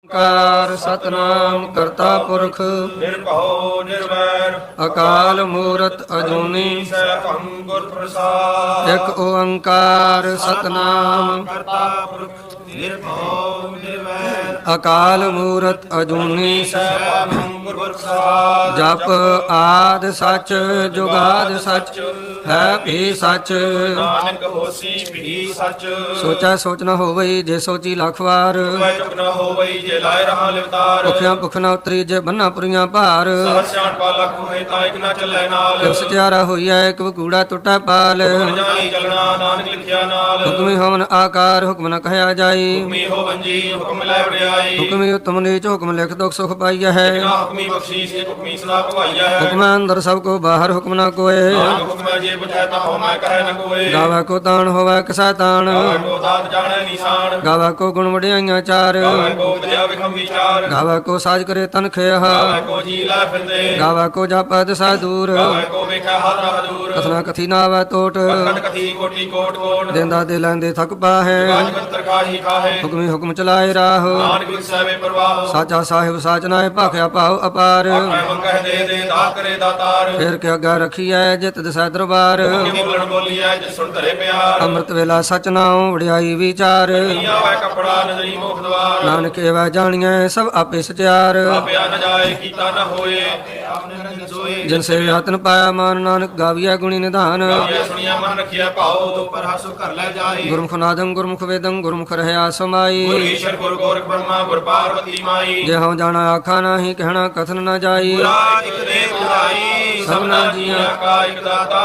ਕਾਰ ਸਤਨਾਮ ਕਰਤਾ ਪੁਰਖ ਨਿਰਭਉ ਨਿਰਵੈਰ ਅਕਾਲ ਮੂਰਤ ਅਜੂਨੀ ਸੈਭੰ ਗੁਰ ਪ੍ਰਸਾਦ। ਇਕ ਓੰਕਾਰ ਸਤਨਾਮ ਕਰਤਾ ਪੁਰਖ ਨਿਰਭਉ ਨਿਰਵੈਰ ਅਕਾਲ ਮੂਰਤ ਅਜੂਨੀ ਸੈਭੰ ਗੁਰ ਪ੍ਰਸਾਦ। ਜਪ ਆਦ ਸੱਚ ਜੁਗਾਦ ਸੱਚ ਹੈ ਭੀ ਸੱਚ ਨਾਨਕ ਹੋਸੀ ਵੀ ਸੱਚ। ਸੋਚੈ ਸੋਚ ਨ ਹੋਵਈ ਜੇ ਸੋਚੀ ਲੱਖ ਵਾਰ ਮੈਂ ਚੁੱਪ ਨ ਹੋਵਈ ਜੇ ਲਾਇ ਰਹਾ ਲਿਵਤਾਰ। ਭੁਖਿਆ ਭੁਖ ਨ ਉਤਰੀ ਜੇ ਬੰਨਾ ਪੁਰੀਆਂ ਭਾਰ ਸਹਜ ਸਿਆਣਪਾ ਲੱਖ ਹੋਏ ਤਾਂ ਇਕ ਨਾ ਚੱਲੇ ਨਾਲ। ਕਿਵ ਸਚਿਆਰਾ ਹੋਈਐ ਇੱਕ ਕੂੜਾ ਟੁੱਟਾ ਪਾਲ ਹੁਕਮ ਜਾਈ ਚੱਲਣਾ ਨਾਨਕ ਲਿਖਿਆ ਨਾਲ। ਹੁਕਮੀ ਹੋਵਨ ਆਕਾਰ ਹੁਕਮ ਨ ਕਹਿਆ ਜਾਈ ਹੁਕਮੀ ਹੋ ਵੰਜੀ ਹੁਕਮ ਲੈ ਵਡਿਆਈ। ਹੁਕਮੀ ਉਤਮ ਨੀਚ ਹੁਕਮ ਲਿਖ ਦੁਖ ਸੁਖ ਪਾਈਐ ਹੈ ਨਾ ਹੁਕਮੀ ਬਖਸ਼ੀਸ਼ ਏਕ ਹੁਕਮੀ ਸਦਾ ਭਵਾਈਆ ਹੈ। ਹੁਕਮ ਅੰਦਰ ਸਭ ਕੋ ਬਾਹਰ ਹੁਕਮ ਨ ਕੋਏ ਨਾਨਕ ਹੁਕਮੈ ਜੇ ਬੁਝੈ ਤਾ ਹੋ ਮੈਂ ਕਹੈ ਨ ਕੋਏ। ਗਾਵਾ ਕੋ ਤਾਣ ਹੋਵੇ ਕਿਸਾ ਤਾਣ ਗਾਵੈ ਕੋ ਦਾਤ ਜਾਣੈ ਨਿਸ਼ਾਨ। ਗਾਵਾ ਕੋ ਗੁਣ ਵਡਿਆਈਆਂ ਚਾਰ ਗਾਵੈ ਕੋ ਵਿਦਿਆ ਵਿਖਮ ਵਿਚਾਰ। ਗਾਵਾ ਕੋ ਸਾਜ ਕਰੇ ਤਨ ਖੇਹ ਗਾਵੈ ਕੋ ਜੀ ਲੈ ਫਿਰਦੇ। ਗਾਵਾ ਕੋ ਜਾਪੈ ਦਸਾ ਦੂਰ ਗਾਵੈ ਕੋ ਵੇਖੈ ਹਰ ਹਦੂਰ। ਕਥਨਾ ਕਥੀ ਨਾ ਆਵੈ ਟੋਟ ਕਥ ਕਥੀ ਕੋਟੀ ਕੋਟ ਕੋਟ। ਦੇਂਦਾ ਦੇ ਲੈਂਦੇ ਥਕ ਪਾਹੈ ਗਾਜ ਮੰਤਰ ਕਾਹੀ ਖਾਹੇ। ਹੁਕਮੀ ਹੁਕਮ ਚਲਾਏ ਰਾਹ ਨਾਨਕ ਵਿਦ ਸਹਿਬੇ ਪ੍ਰਵਾਹ। ਸਾਚਾ ਸਾਹਿਬ ਸਾਚ ਨਾਏ ਭਾਖਿਆ ਭਾਉ ਅਪਾਰ ਆਖੈ ਮੰਗਹਿ ਦੇ ਦੇ ਦਾਤ ਕਰੇ ਦਾਤਾਰ। ਫਿਰ ਕਿ ਅੱਗਾ ਰਖੀਐ ਜਿਤ ਦਸੈ ਦਰਬਾਰ ਹੁਕਮੀ ਬੋਲਣ ਬੋਲੀਐ ਜਿ ਸੁਣ ਧਰੇ ਪਿਆਰ। ਅੰਮ੍ਰਿਤ ਵੇਲਾ ਸਚ ਨਾਉ ਵਡਿਆਈ ਵਿਚਾਰ ਆਵੈ ਕਪੜਾ ਨਜ਼ਰੀ ਮੁਖ ਦਵਾਰ। ਨਾਨਕ ਏਵੈ ਜਾਣੀਐ ਸਭ ਆਪੇ ਸਚਿਆਰ ਆਪਿਆ ਨ ਜਾਏ ਕੀਤਾ ਨ ਹੋਏ। ਆਪਨੇ ਰੰਜਨ ਸੋਏ। ਜਿਨ ਸੇ ਰਤਨ ਪਾਇਆ ਮਾਨ ਨਾਨਕ ਗਾਵੀਐ ਗੁਣੀ ਨਿਧਾਨ ਗਾਵੀਐ ਸੁਣੀਆ ਮਨ ਰਖਿਆ ਭਾਉ ਤੋ ਪਰ ਹਸੁ ਘਰ ਲੈ ਜਾਏ। ਗੁਰਮੁਖ ਨਾਦੰ ਗੁਰਮੁਖ ਵੇਦੰ ਗੁਰਮੁਖ ਰਹਿਆ ਗੁਰ ਸਮਾਈ ਈਸ਼ਰ ਗੁਰ ਗੋਰਖ ਬ੍ਰਹਮਾ ਗੁਰ ਪਾਰਵਤੀ ਮਾਈ। ਜੇ ਹਉ ਜਾਣਾ ਆਖਾ ਨਾਹੀ ਕਹਿਣਾ ਕਥਨ ਨ ਜਾਈ ਗੁਰਾ ਇਕ ਦੇ ਬੁਝਾਈ ਸਭਨਾ ਜੀਆਂ ਕਾ ਇਕ ਦਾਤਾ।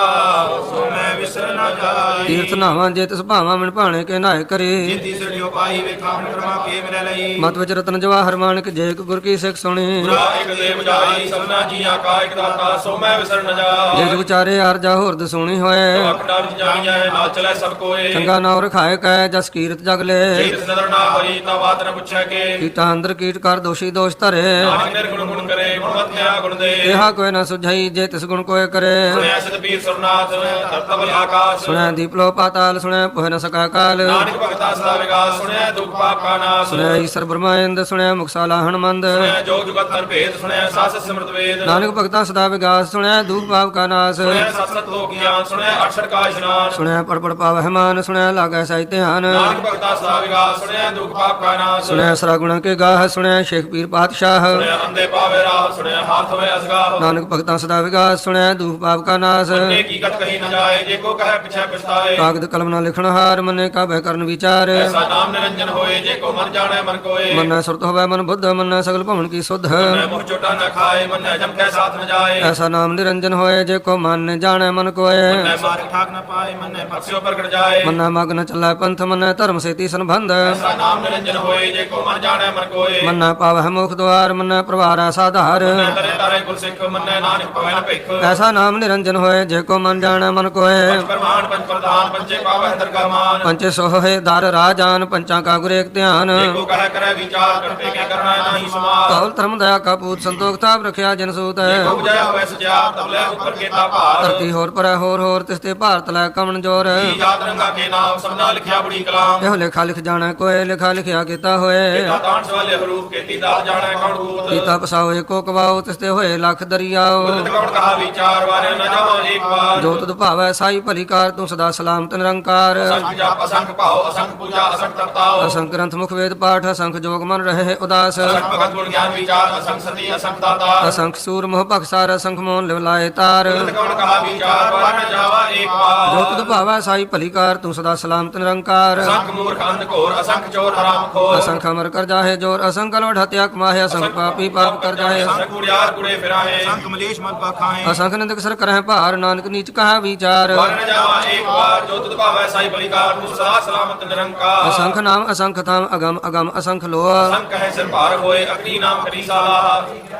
ਸੋ ਮੈਂ ਵਿਸਰ ਨ ਜਾਈ। ਤੀਰਥ ਨਾਵਾਂ ਜੇ ਤਿਸ ਭਾਵਾਂ ਮਨ ਭਾਣੇ ਕੇ ਨਾਏ ਕਰੇ ਜੇਤੀ ਸੜਿਓ ਪਾਈ ਵੇਖਾਂ ਕਰਮਾ ਕੇ ਮਿਲੇ ਲਈ। ਮਤ ਵਿੱਚ ਰਤਨ ਜਵਾਹਰ ਮਾਨਕ ਜੇ ਇੱਕ ਗੁਰ ਕੀ ਸਿੱਖ ਸੁਣੀ ਗੁਰਾ ਇਕ ਦੇ ਬੁਝਾਈ ਸਭਨਾ ਜੀਆਂ ਕਾ ਇਕ ਦਾਤਾ। ਸੋ ਮੈਂ ਵਿਸਰ ਨ ਜੇ ਜਾਈ। ਵਿਚਾਰੇ ਅਰਜਾ ਹੋਰਦ ਸੁਣੀ ਹੋਏ ਅਕਟਾ ਵਿੱਚ ਜਾਣੀਐ ਨਾਲ ਚਲੇ ਸਭ ਕੋਏ। ਚੰਗਾ ਨਾਉ ਰਖਾਏ ਕੈ ਜਸ ਕੀਰਤ ਜਗ ਲੈ ਜਿਸ ਨਦਰ ਨਾ ਹੋਈ ਤਾਂ ਬਾਤ ਨ ਪੁੱਛੈ ਕੇ। ਕੀਟਾ ਅੰਦਰ ਕੀਟ ਕਰ ਦੋਸ਼ੀ ਦੋਸ਼ ਧਰੇ ਨਾਨਕ ਨਿਰਗੁਣ ਗੁਣ ਕਰੇ ਗੁਣਵਤਿਆ ਗੁਣ ਦੇ। ਇਹਾ ਕੋਈ ਨਾ ਸੁਝਾਈ ਜੇ ਤਿਸ ਗੁਣ ਕੋਏ ਕਰੇ ਸੁਣਿਆ ਸਤਬੀਰ ਸੁਰਨਾਥ ਧਰਤਬਲ ਆਕਾਸ਼। ਸੁਣਿਆ ਦੀਪ ਲੋ ਪਾਤਾਲ ਸੁਣਿਆ ਪੋਹ ਨ ਸਕਾ ਕਾਲ ਨਾਨਕ ਭਗਤਾ ਸਦਾ ਵਿਗਾਸ। ਸੁਣਿਆ ਦੁਖ ਪਾਪ ਕਾ ਨਾਸ। ਸੁਣਿਆ ਈਸ਼ਰ ਬ੍ਰਹਮਾਇੰਦ ਸੁਣਿਆ ਮੁਕਸਾਲਾ ਹਣਮੰਦ ਸੁਣਿਆ ਜੋਗ ਜੁਗਤ ਹਰ ਭੇਦ। ਸੁਣਿਆ ਸਾਸ ਸਿਮਰਤ ਵੇਦ। ਨਾਨਕ ਭਗਤਾ ਸਦਾ ਵਿਗਾਸ ਸੁਣਿਆ ਦੂਖ ਪਾਪ ਕਾ ਨਾਸ ਸੁਣਿਆ ਸਤ ਸਤ ਲੋਕ ਗਿਆਨ। ਸੁਣਿਆ ਅਠੜ ਕਾ ਇਸ਼ਨਾਨ। ਸੁਣਿਆ ਪੜ ਪੜ ਪਾਵਹਿ ਮਾਨ ਸੁਣਿਆ ਲਾਗੈ ਸਹਿ ਧਿਆਨ ਨਾਨਕ ਭਗਤਾ ਸਦਾ ਵਿਗਾਸ। ਸੁਣਿਆ ਦੁਖ ਪਾਪ ਕਾ ਨਾਸ। ਸੁਣਿਆ ਸਰਾ ਗੁਣਾ ਕੇ ਗਾਹ ਸੁਣਿਆ ਸ਼ੇਖ ਪੀਰ ਪਾਤਸ਼ਾਹ ਸੁਣਿਆ ਅੰਦੇ ਪਾਵੇ ਰਾਹ। ਸੁਣਿਆ ਹਾਥ ਹੋਏ ਅਸਗਾਹ। ਨਾਨਕ ਭਗਤਾਂ ਸਦਾ ਵਿਗਾਸ ਸੁਣਿਆ ਦੂਖ ਪਾਪ ਕਾ ਨਾਸ ਮੰਨੇ ਕੀ ਕਤ ਕਹੀ ਨ ਜਾਏ। ਜੇ ਕੋ ਕਹੈ ਪਿਛੈ ਪਛਤਾਏ। ਕਾਗਦ ਕਲਮ ਨਾ ਲਿਖਣ ਹਾਰ ਮੰਨੇ ਕਾਬਹਿ ਕਰਨ ਵਿਚਾਰ ਐਸਾ ਨਾਮ ਨਿਰੰਜਨ ਹੋਏ। ਜੇ ਕੋ ਮਨ ਜਾਣੈ ਮਨ ਕੋਏ। ਮੰਨੈ ਸੁਰਤ ਹੋਵੈ ਮਨ ਬੁੱਧ ਮੰਨੈ ਸਗਲ ਭਵਨ ਕੀ ਸੁਧ ਮੰਨੈ ਮੁਖ ਚੋਟਾ ਨ ਖਾਏ। ਮੰਨੈ ਜਮ ਕੈ ਸਾਥ ਨ ਜਾਏ। ਐਸਾ ਨਾਮ ਨਿਰੰਜਨ ਹੋਏ ਜੇ ਕੋ ਮਨ ਜਾਣੈ ਮਨ ਕੋਏ ਮੰਨੈ ਮਾਰ ਠਾਕ ਨ ਪਾਏ। ਮੰਨੈ ਪਰਸਿਓ ਪ੍ਰਗਟ ਜਾਏ। ਮੰਨੈ ਮਗ ਨ ਚੱਲੈ ਪੰਥ ਮੰਨੈ ਧਰਮ ਸੇਤੀ ਸੰਬੰਧ ਐਸਾ ਨਾਮ ਨਿਰੰਜਨ ਹੋਏ। ਜੇ ਕੋ ਮਨ ਜਾਣੈ ਮਨ ਕੋਏ। ਮੰਨੈ ਪਾਵਹਿ ਮੁਖ ਦੁਆਰ ਮੰਨੈ ਪ੍ਰਵਾਰੈ ਸਾਧਾਰ ਮੰਨੈ ਤਰੇ ਤਾਰੇ ਗੁਰ ਸਿੱਖ। ਮੰਨੈ ਨਾਨਕ ਭਵੈ ਨ ਭਿਖ। ਐਸਾ ਨਾਮ ਨਿਰੰਜਨ ਹੋਏ ਜੇ ਕੋ ਮਨ ਜਾਣੈ ਮਨ ਕੋਏ ਪ੍ਰਮਾਣ ਪੰਚ ਪ੍ਰਧਾਨ ਪੰਚੇ ਪਾਵਹਿ ਦਰਗਾ ਮਾਨ। ਪੰਚੇ ਸੋਹੇ ਦਰ ਰਾਜਾਨ ਪੰਚਾਂ ਕਾ ਗੁਰ ਏਕ ਧਿਆਨ ਜੇ ਕੋ ਕਹੈ ਕਰੈ ਵਿਚਾਰ। ਕਰਤੇ ਕਿਆ ਕਰਨਾ ਨਾਹੀ ਸਮਾਰ। ਕੌਲ ਧਰਮ ਦਇਆ ਕਾ ਪੂਤ ਸੰਤੋਖ ਤਾਪ ਰਖਿਆ ਜਨ ਸੂਤ ਕੋ ਬੁਝਾਇਆ ਹੋਵੇ ਸਚਿਆਰ। ਤਬ ਲੈ ਉੱਪਰ ਕੀਤਾ ਭਾਰ। ਧਰਤੀ ਹੋਰ ਪਰੈ ਹੋਰ ਤਿਸ ਤੇ ਭਾਰਤ ਲੈ ਕਮਨ ਜੋਰ ਜੀ ਜਾਤ ਰੰਗਾ ਕੇ ਨਾਮ ਸਭਨਾ ਲਿਖਿਆ ਬੜੀ ਕਲਾਮ। ਇਹੋ ਲੇਖਾ ਲਿਖ ਜਾਣੈ ਕੋਏ ਲਿਖਾ ਲਿਖਿਆ ਕੀਤਾ ਹੋਏ ਤਾਣ ਸਵਾਲੇ ਹਰੂਪ ਕੀਤੀ ਦਾਤ ਜਾਣੈ ਕੌਣ ਕੂਤ। ਕੀਤਾ ਪਸਾਓ ਏਕੋ ਕਵਾਓ ਤਿਸ ਤੇ ਹੋਏ ਲੱਖ ਦਰਿਆਓ ਉਦਤ ਕੌਣ ਕਹਾ ਵਿਚਾਰ। ਵਾਰੇ ਨ ਜਾਵਾਂ ਏਕ ਵਾਰ। ਜੋ ਤੁਧ ਭਾਵੈ ਸਾਈ ਭਲੀ ਕਾਰ ਤੂੰ ਸਦਾ ਸਲਾਮਤ ਨਿਰੰਕਾਰ ਅਸੰਖ ਜਪ ਅਸੰਖ ਭਾਉ ਅਸੰਖ ਪੂਜਾ ਅਸੰਖ ਤਪਤਾਉ। ਅਸੰਖ ਗ੍ਰੰਥ ਮੁਖ ਵੇਦ ਪਾਠ ਅਸੰਖ ਜੋਗ ਮਨ ਰਹੇ ਉਦਾਸ ਅਸੰਖ ਭਗਤ ਗੁਣ ਗਿਆਨ ਵਿਚਾਰ। ਅਸੰਖ ਸਤੀ ਅਸੰਖ ਦਾਤਾ। ਅਸੰਖ ਸੂਰ ਮੋਹ ਭਖਸਾਰ ਅਸੰਖ ਮੋਹਨ ਲਿਵ ਲਾਏ ਤਾਰ ਉਦਤ ਕੌਣ ਕਹਾ ਵਿਚਾਰ। ਵਾਰ ਨ ਜਾਵਾ ਏਕ ਵਾਰ। ਜੋ ਤੁਧ ਭਾਵੈ ਸਾਈ ਭਲੀ ਕਾਰ ਤੂੰ ਸਦਾ ਸਲਾਮਤ ਨਿਰੰਕਾਰ ਅਸੰਖ ਮੂਰਖ ਅੰਧ ਘੋਰ। ਅਸੰਖ ਚੋਰ ਹਰਾਮ ਖੋਰ। ਅਸੰਖ ਅਮਰ ਕਰ ਜਾਹੇ ਜੋਰ ਅਸੰਖ ਲੋੜ ਹਤਿਆ ਕਮਾਹੇ ਅਸੰਖ ਪਾਪੀ ਪਾਪ ਕਰ ਜਾਹੇ ਅਸੰਖ ਕੁੜਿਆਰ ਕੁੜੇ ਫਿਰਾਹੇ। ਅਸੰਖ ਮਲੇਸ਼ ਮਤ ਪਾਖਾਹੇ। ਅਸੰਖ ਨਿੰਦਕ ਸਰ ਕਰਹਿ ਭਾਰ ਨਾਨਕ ਨੀਚ ਕਹਾ ਵਿਚਾਰ ਵਾਰ ਨ ਜਾਵਾ ਏਕ ਵਾਰ। ਜੋ ਤੁਧ ਭਾਵੈ ਸਾਈ ਭਲੀ ਕਾਰ ਤੂੰ ਸਦਾ ਸਲਾਮਤ ਨਿਰੰਕਾਰ। ਅਸੰਖ ਨਾਮ ਅਸੰਖ ਥਾਮ ਅਗਮ ਅਗਮ ਅਸੰਖ ਲੋਹ ਅਸੰਖ ਹੈ ਸਿਰ ਭਾਰ ਹੋਏ। ਅਗਨੀ ਨਾਮ ਕਰੀ ਸਾਲਾ।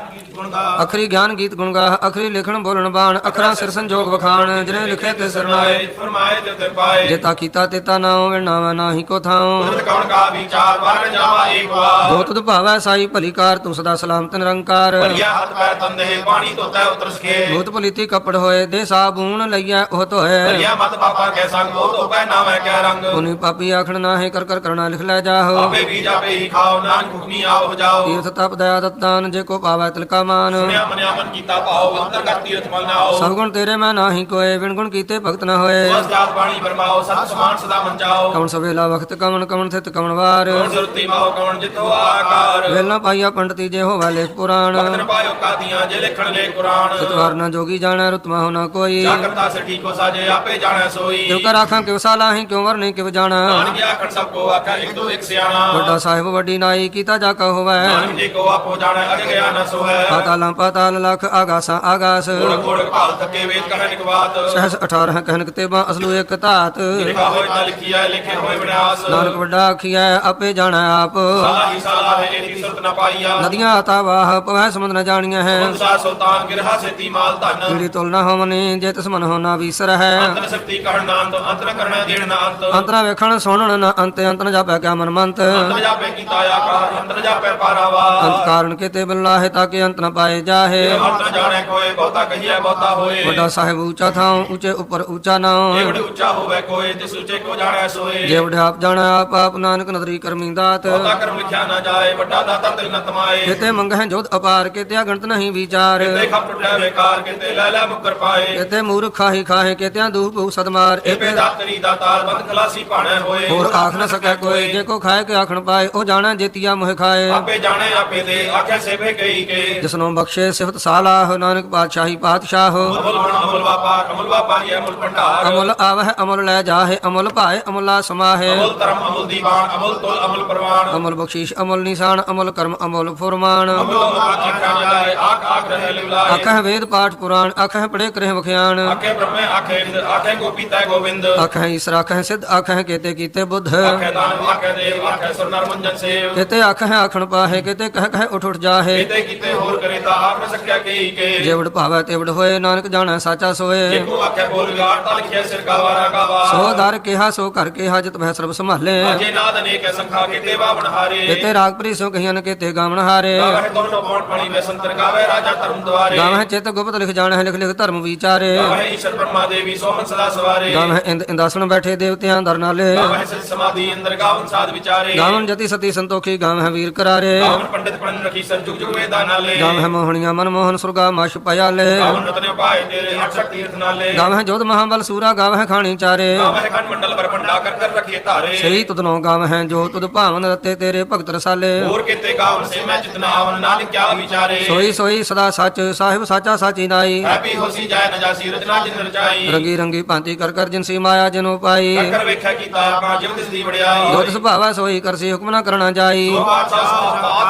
ਗੁਣ ਗਾ ਅਖਰੀ ਗਿਆਨ ਗੀਤ ਗੁਣ ਗਾ ਅਖਰੀ ਲਿਖਣ ਬੋਲਣ ਬਾਣ ਅਖਰਾਂ ਸਿਰ ਸੰਜੋਗ ਵਖਾਣ ਜਿਨੇ ਲਿਖੇ ਤੇ ਸਰਨਾਏ ਫਰਮਾਏ ਤੇ ਪਾਏ ਜੇਤਾ ਕੀਤਾ ਤੇਤਾ ਨਾ ਹੋਵੇ ਨਾਵਾ ਨਾਹੀ ਕੋ ਥਾਉ ਤੁਧ ਕੌਣ ਕਾ ਵਿਚਾਰ ਵਰ ਜਾਵਾ ਏਕ ਵਾਰ ਜੋ ਤੁਧ ਭਾਵੈ ਸਾਈ ਭਲੀ ਕਾਰ ਤੂੰ ਸਦਾ ਸਲਾਮਤ ਨਿਰੰਕਾਰ ਭਲੀਆ ਹੱਥ ਪੈਰ ਤੰਦੇ ਪਾਣੀ ਧੋਤੈ ਉਤਰ ਸਕੇ ਭੂਤ ਭਲੀਤੀ ਕੱਪੜ ਹੋਏ ਦੇ ਸਾਬੂਨ ਲਈਐ ਉਹ ਧੋਏ ਭਲੀਆ ਮਤ ਪਾਪਾ ਕੈ ਸੰਗ ਉਹ ਧੋਪੈ ਨਾਵੇਂ ਕੈ ਰੰਗ ਉਨੀ ਪਾਪੀ ਆਖਣ ਨਾਹੀ ਕਰ ਕਰ ਕਰਣਾ ਲਿਖ ਲੈ ਜਾਹੋ ਆਪੇ ਵੀ ਜਾਪੇ ਹੀ ਖਾਓ ਨਾਨਕ ਹੁਕਮੀ ਆਓ ਜਾਓ ਤੀਰਥ ਤਪ ਦਇਆ ਦਤਾਨ ਜੇ ਕੋ ਪਾਵੈ ਤਿਲਕਾ ਮਾਨ ਸੁਣਿਆ ਮਨਿਆ ਮਨ ਕੀਤਾ ਭਾਉ ਅੰਤਰ ਕਰ ਤੀਰਥ ਮਲ ਨਾਓ ਸਭ ਗੁਣ ਤੇਰੇ ਮੈਂ ਨਾਹੀ ਕੋਏ ਵਿਣ ਗੁਣ ਕੀਤੇ ਭਗਤ ਨ ਹੋਏ ਬਸ ਜਾਤ ਬਾਣੀ ਬਰਮਾਓ ਸਤ ਸਮਾਨ ਸਦਾ ਮੰਚਾਓ ਕਵਣ ਸਵੇਲਾ ਵਖਤ ਕਵਣ ਕਵਣ ਥਿਤ ਕਵਣ ਵਾਰ ਕੌਣ ਸੁਰਤੀ ਮਾਓ ਕੌਣ ਜਿਤੋ ਆਕਾਰ ਵੇਲ ਨ ਪਾਈਆ ਪੰਡਤੀ ਜੇ ਹੋਵੈ ਲੇਖ ਪੁਰਾਣ ਵਕਤ ਨ ਪਾਇਓ ਕਾਦੀਆਂ ਜੇ ਲਿਖਣ ਲੈ ਕੁਰਾਨ ਸਤਵਾਰ ਨ ਜੋਗੀ ਜਾਣੈ ਰੁਤਮਾ ਹੋ ਨ ਕੋਈ ਜਾ ਕਰਤਾ ਸੇ ਠੀਕੋ ਸਾਜੇ ਆਪੇ ਜਾਣੈ ਸੋਈ ਕਿਉ ਕਰ ਆਖਾਂ ਕਿਉ ਸਾਲਾਹੀ ਕਿਉ ਵਰਨੀ ਕਿਉ ਜਾਣਾ ਨਾਨਕ ਆਖਣ ਸਭ ਕੋ ਆਖਾ ਇੱਕ ਦੋ ਇੱਕ ਸਿਆਣਾ ਵੱਡਾ ਸਾਹਿਬ ਵੱਡੀ ਨਾਈ ਕੀਤਾ ਜਾ ਕਾ ਹੋਵੈ ਨਾਨਕ ਜੀ ਕੋ ਆਪੋ ਜਾਣੈ ਅਗੇ ਗਿਆ ਨ ਸੋਹੈ ਪਾਤਾਲਾਂ ਪਾਤਾਲ ਲਖ ਆਗਾਸਾਂ ਆਗਾਸ ਗੋੜ ਗੋੜ ਭਾਲ ਤੱਕੇ ਵੇਦ ਕਹਿ ਨਿਕਵਾਤ ਸਹਸ 18 ਕਹਿਨਕ ਤੇਬਾਂ ਅਸਲੂ ਇੱਕ ਧਾਤ ਲਿਖਾ ਹੋਇ ਤਾ ਲਿਖੀਐ ਲਿਖੇ ਹੋਇ ਵਿਨਾਸ਼ ਨਾਨਕ ਵੱਡਾ ਆਖੀਐ ਆਪੇ ਜਾਣੈ ਆਪ ਸਾਲਾ ਹੀ ਸਾਲਾ ਹੈ ਇਹਦੀ ਸੁਰਤ ਨ ਪਾਈਆ ਨਦੀਆਂ ਆਤਾ ਵਾਹ ਪਵੈ ਸਮੁੰਦ ਨ ਜਾਣੀਆਂ ਹੈ ਸਾ ਸੁਲਤਾਨ ਗਿਰਹਾ ਸੇਤੀ ਮਾਲ ਧਨ ਜਿਹੜੀ ਤੁਲ ਨ ਹੋਵਨੀ ਜੇ ਤਿਸ ਮਨ ਹੋ ਨਾ ਵੀਸਰ ਹੈ ਅੰਤਰ ਸ਼ਕਤੀ ਕਹਿਣ ਨਾ ਅੰਤ ਅੰਤਰ ਕਰਨਾ ਦੇਣ ਨਾ ਅੰਤ ਅੰਤਰਾ ਵੇਖਣ ਸੁਣਨ ਨ ਅੰਤ ਅੰਤ ਨ ਜਾਪੈ ਕਿਆ ਮਨ ਮੰਤ ਅੰਤਰ ਜਾਪੇ ਕੀਤਾ ਆਕਾਰ ਅੰਤਰ ਜਾਪੇ ਪਾਰਾਵਾ ਅੰਤ ਕਾਰਨ ਕਿਤੇ ਬਿਲਾ ਹੈ ਤਾਂ ਕਿ ਅੰਤ ਨ ਪਾਏ ਜਾਹੇ ਅੰਤ ਜਾਣੈ ਕੋਏ ਬਹੁਤਾ ਕਹੀਐ ਬਹੁਤਾ ਹੋਏ ਵੱਡਾ ਸਾਹਿਬ ਉੱਚਾ ਥਾਂ ਉੱਚੇ ਉੱਪਰ ਉੱਚਾ ਨਾਉ ਏਵੜ ਉੱਚਾ ਹੋਵੇ ਕੋਏ ਤਿਸ ਉੱਚੇ ਕੋ ਜਾਣੈ ਸੋਏ ਜੇ ਵਡਿ ਆਪ ਜਾਣੈ ਆਪ ਆਪ ਨਾਨਕ ਨਦਰੀ ਕਰਮੀ ਦਾਤ ਬਹੁਤਾ ਕਰਮ ਲਿਖਿਆ ਨਾ ਜਾਏ ਵੱਡਾ ਦਾਤਾ ਤਿਲ ਨ ਤਮਾਏ ਕਿਤੇ ਮੰਗਹਿ ਜੋਤ ਅਪਾਰ ਕਿਤੇ ਅਗਣਤ ਨਹੀਂ ਵਿਚਾਰ ਕਿਤੇ ਖਪ ਟੁੱਟਿਆ ਵੇਕਾਰ ਕਿਤੇ ਲੈ ਲੈ ਮੁਕਰ ਪਾਏ ਕਿਤੇ ਮੂਰਖ ਖਾਹੀ ਖਾਹੇ ਕਿਤਿਆਂ ਦੂਹ ਭੂ ਸਦਮਾਰ ਏਪੇ ਦਾਤਰੀ ਦਾਤਾਰ ਬੰਦ ਖਲਾਸੀ ਭਾਣੈ ਹੋਏ ਹੋਰ ਆਖ ਨ ਸਕੈ ਕੋਈ ਜੇ ਕੋ ਖਾਏ ਕੇ ਆਖਣ ਪਾਏ ਉਹ ਜਾਣੈ ਜੇਤੀਆ ਮੋਹ ਖਾਏ ਆਪੇ ਜਾਣੇ ਆਪੇ ਦੇ ਆਖੇ ਸੇਵੇ ਗਈ ਕੇ ਜਿਸਨੂੰ ਬਖਸ਼ੇ ਸਿਫਤ ਸਾਲਾਹ ਨਾਨਕ ਪਾਤਸ਼ਾਹੀ ਪਾਤਸ਼ਾਹ ਅਮੁਲ ਬਣ ਅਮੁਲ ਵਾਪਾਰ ਅਮੁਲ ਵਾਪਾਰੀ ਅਮੁਲ ਭੰਡਾਰ ਅਮੁਲ ਆਵਹਿ ਅਮੁਲ ਲੈ ਜਾਹੇ ਅਮੁਲ ਭਾਏ ਅਮੁਲਾ ਸਮਾਹੇ ਅਮੁਲ ਧਰਮ ਅਮੁਲ ਦੀਵਾਨ ਅਮੁਲ ਤੁਲ ਅਮੁਲ ਪ੍ਰਵਾਨ ਅਮੁਲ ਬਖਸ਼ੀਸ਼ ਅਮੁਲ ਨਿਸ਼ਾਨ ਅਮੁਲ ਕਰਮ ਅਮੁਲ ਫੁਰਮਾਨ ਅਮੁਲ ਆਖਾਂ ਜਾਏ ਆਖ ਰਹੇ ਲਿਵਲਾਏ ਆਖਹਿ ਵੇਦ ਪਾਠ ਪੁਰਾਣ ਆਖਹਿ ਪੜੇ ਕਰਹਿ ਵਖਿਆਣ ਆਖੇ ਬ੍ਰਹਮੇ ਆਖੇ ਇੰਦ ਆਖੇ ਗੋਪੀ ਤੈ ਗੋਬਿੰਦ ਆਖਹਿ ਈਸਰ ਆਖਹਿ ਸਿੱਧ ਆਖਹਿ ਕੇਤੇ ਕੀਤੇ ਬੁੱਧ ਆਖੇ ਦਾਨ ਆਖੇ ਦੇਵ ਆਖੇ ਸੁਰ ਨਰ ਮੰਜਨ ਸੇਵ ਕਿਤੇ ਆਖਹਿ ਆਖਣ ਪਾਹੇ ਕਿਤੇ ਕਹਿ ਕਹਿ ਉਠ ਉਠ ਜਾਹੇ ਕਿਤੇ ਕੀਤੇ ਹੋਰ ਕਰੇ ਤਾਂ ਆਪ ਨ ਸਕਿਆ ਕਹੀ ਕੇ ਜੇ ਵਡ ਭਾਵੈ ਤੇ ਵਡ ਹੋਏ ਨਾਨਕ ਜਾਣੈ ਸਾਚਾ ਸੋਏ ਜਿਕੋ ਆਖੇ ਬੋਲ ਵਿਗਾੜ ਤਾਂ ਲਿਖਿਆ ਸਿਰ ਗਾਵਾਰਾ ਗਾਵਾ ਸੋ ਦਰ ਕਿਹਾ ਸੋ ਘਰ ਕਿਹਾ ਜਿਤ ਬਹਿ ਸਰਬ ਸੰਭਾਲੇ ਅਜੇ ਨਾਦ ਅਨੇਕ ਸੰਖਾ ਕੀਤੇ ਬਾਵਨ ਹਾਰੇ ਕਿਤੇ ਰਾਗ ਪ੍ਰੀ ਸੋ ਕਹੀਆਂ ਕਿਤੇ ਗਾਵਣ ਹਾਰੇ ਗਾਵੇ ਦੋਨੋਂ ਪੌਣ ਪਣੀ ਵੇ ਸੰਤਰ ਗਾਵੇ ਰਾਜਾ ਧਰਮ ਦੁਆਰੇ ਗਾਵਹਿ ਚਿਤ ਗੁਪਤ ਲਿਖ ਜਾਣਹਿ ਲਿਖ ਲਿਖ ਧਰਮ ਵਿਚਾਰੇ ਗਾਵੇ ਈਸ਼ਰ ਬ੍ਰਹਮਾ ਦੇਵੀ ਸੋਮਨ ਸਦਾ ਸਵਾਰੇ ਗਾਵਹਿ ਇੰਦ ਇੰਦਾਸਣ ਬੈਠੇ ਦੇਵਤਿਆਂ ਦਰ ਨਾਲੇ ਗਾਵੇ ਸਿਧ ਸਮਾਧੀ ਅੰਦਰ ਗਾਵਨ ਸਾਧ ਵਿਚਾਰੇ ਗਾਵਨ ਜਤੀ ਸਤੀ ਸੰਤੋਖੀ ਗਾਵਹਿ ਵੀਰ ਕਰਾਰੇ ਗਾਵਨ ਪੰਡਿਤ ਪੜਨ ਰਖੀ ਸਰ ਜੁਗ ਜੁਗ ਵੇਦਾ ਨਾਲੇ ਗਾਵਹਿ ਮੋਹਣੀਆਂ ਮਨ ਮੋਹਨ ਸੁਰਗਾ ਮਸ਼ ਪਿਆਲੇ ਗਾਵਨ ਰਤਨੇ ਪਾਏ ਤੇਰੇ ਅਕਸ਼ਰ ਤੀਰਥ ਨਾਲੇ ਗਾਵਹਿ ਜੋਧ ਮਹਾਬਲ ਸੂਰਾ ਗਾਵਹਿ ਖਾਣੀ ਚਾਰੇ ਗਾਵੇ ਖੰਡ ਮੰਡਲ ਪਰ ਭੰਡਾ ਕਰ ਕਰ ਰਖੀਏ ਧਾਰੇ ਸਹੀ ਤੁਧਨੋਂ ਗਾਵਹਿ ਜੋ ਤੁਧ ਭਾਵਨ ਰਤੇ ਤੇਰੇ ਭਗਤ ਰਸਾਲੇ ਹੋਰ ਕਿਤੇ ਗਾਵਨ ਸੇ ਮੈਂ ਜਿਤਨਾ ਆਵਨ ਨਾਨਕ ਕਿਆ ਵਿਚਾਰੇ ਸੋਈ ਸੋਈ ਸਦਾ ਸੱਚ ਸਾਹਿਬ ਸਾਚਾ ਸਾਚੀ ਨਾਈ ਹੈਪੀ ਹੋਸੀ ਜਾਏ ਨਾ ਜਾਸੀ ਰਚਨਾ ਜਿਨ ਰਚਾਈ ਰੰਗੀ ਰੰਗੀ ਭਾਂਤੀ ਕਰ ਕਰ ਜਿਨਸੀ ਮਾਇਆ ਜਨੋ ਪਾਈ ਕਰ ਵੇਖਿਆ ਕੀਤਾ ਆਪਣਾ ਜਿਵ ਤਿਸ ਦੀ ਵੜਿਆਈ ਜੋ ਤਿਸ ਭਾਵੈ ਸੋਈ ਕਰਸੀ ਹੁਕਮ ਨਾ ਕਰਨਾ ਜਾਈ ਬਾਤ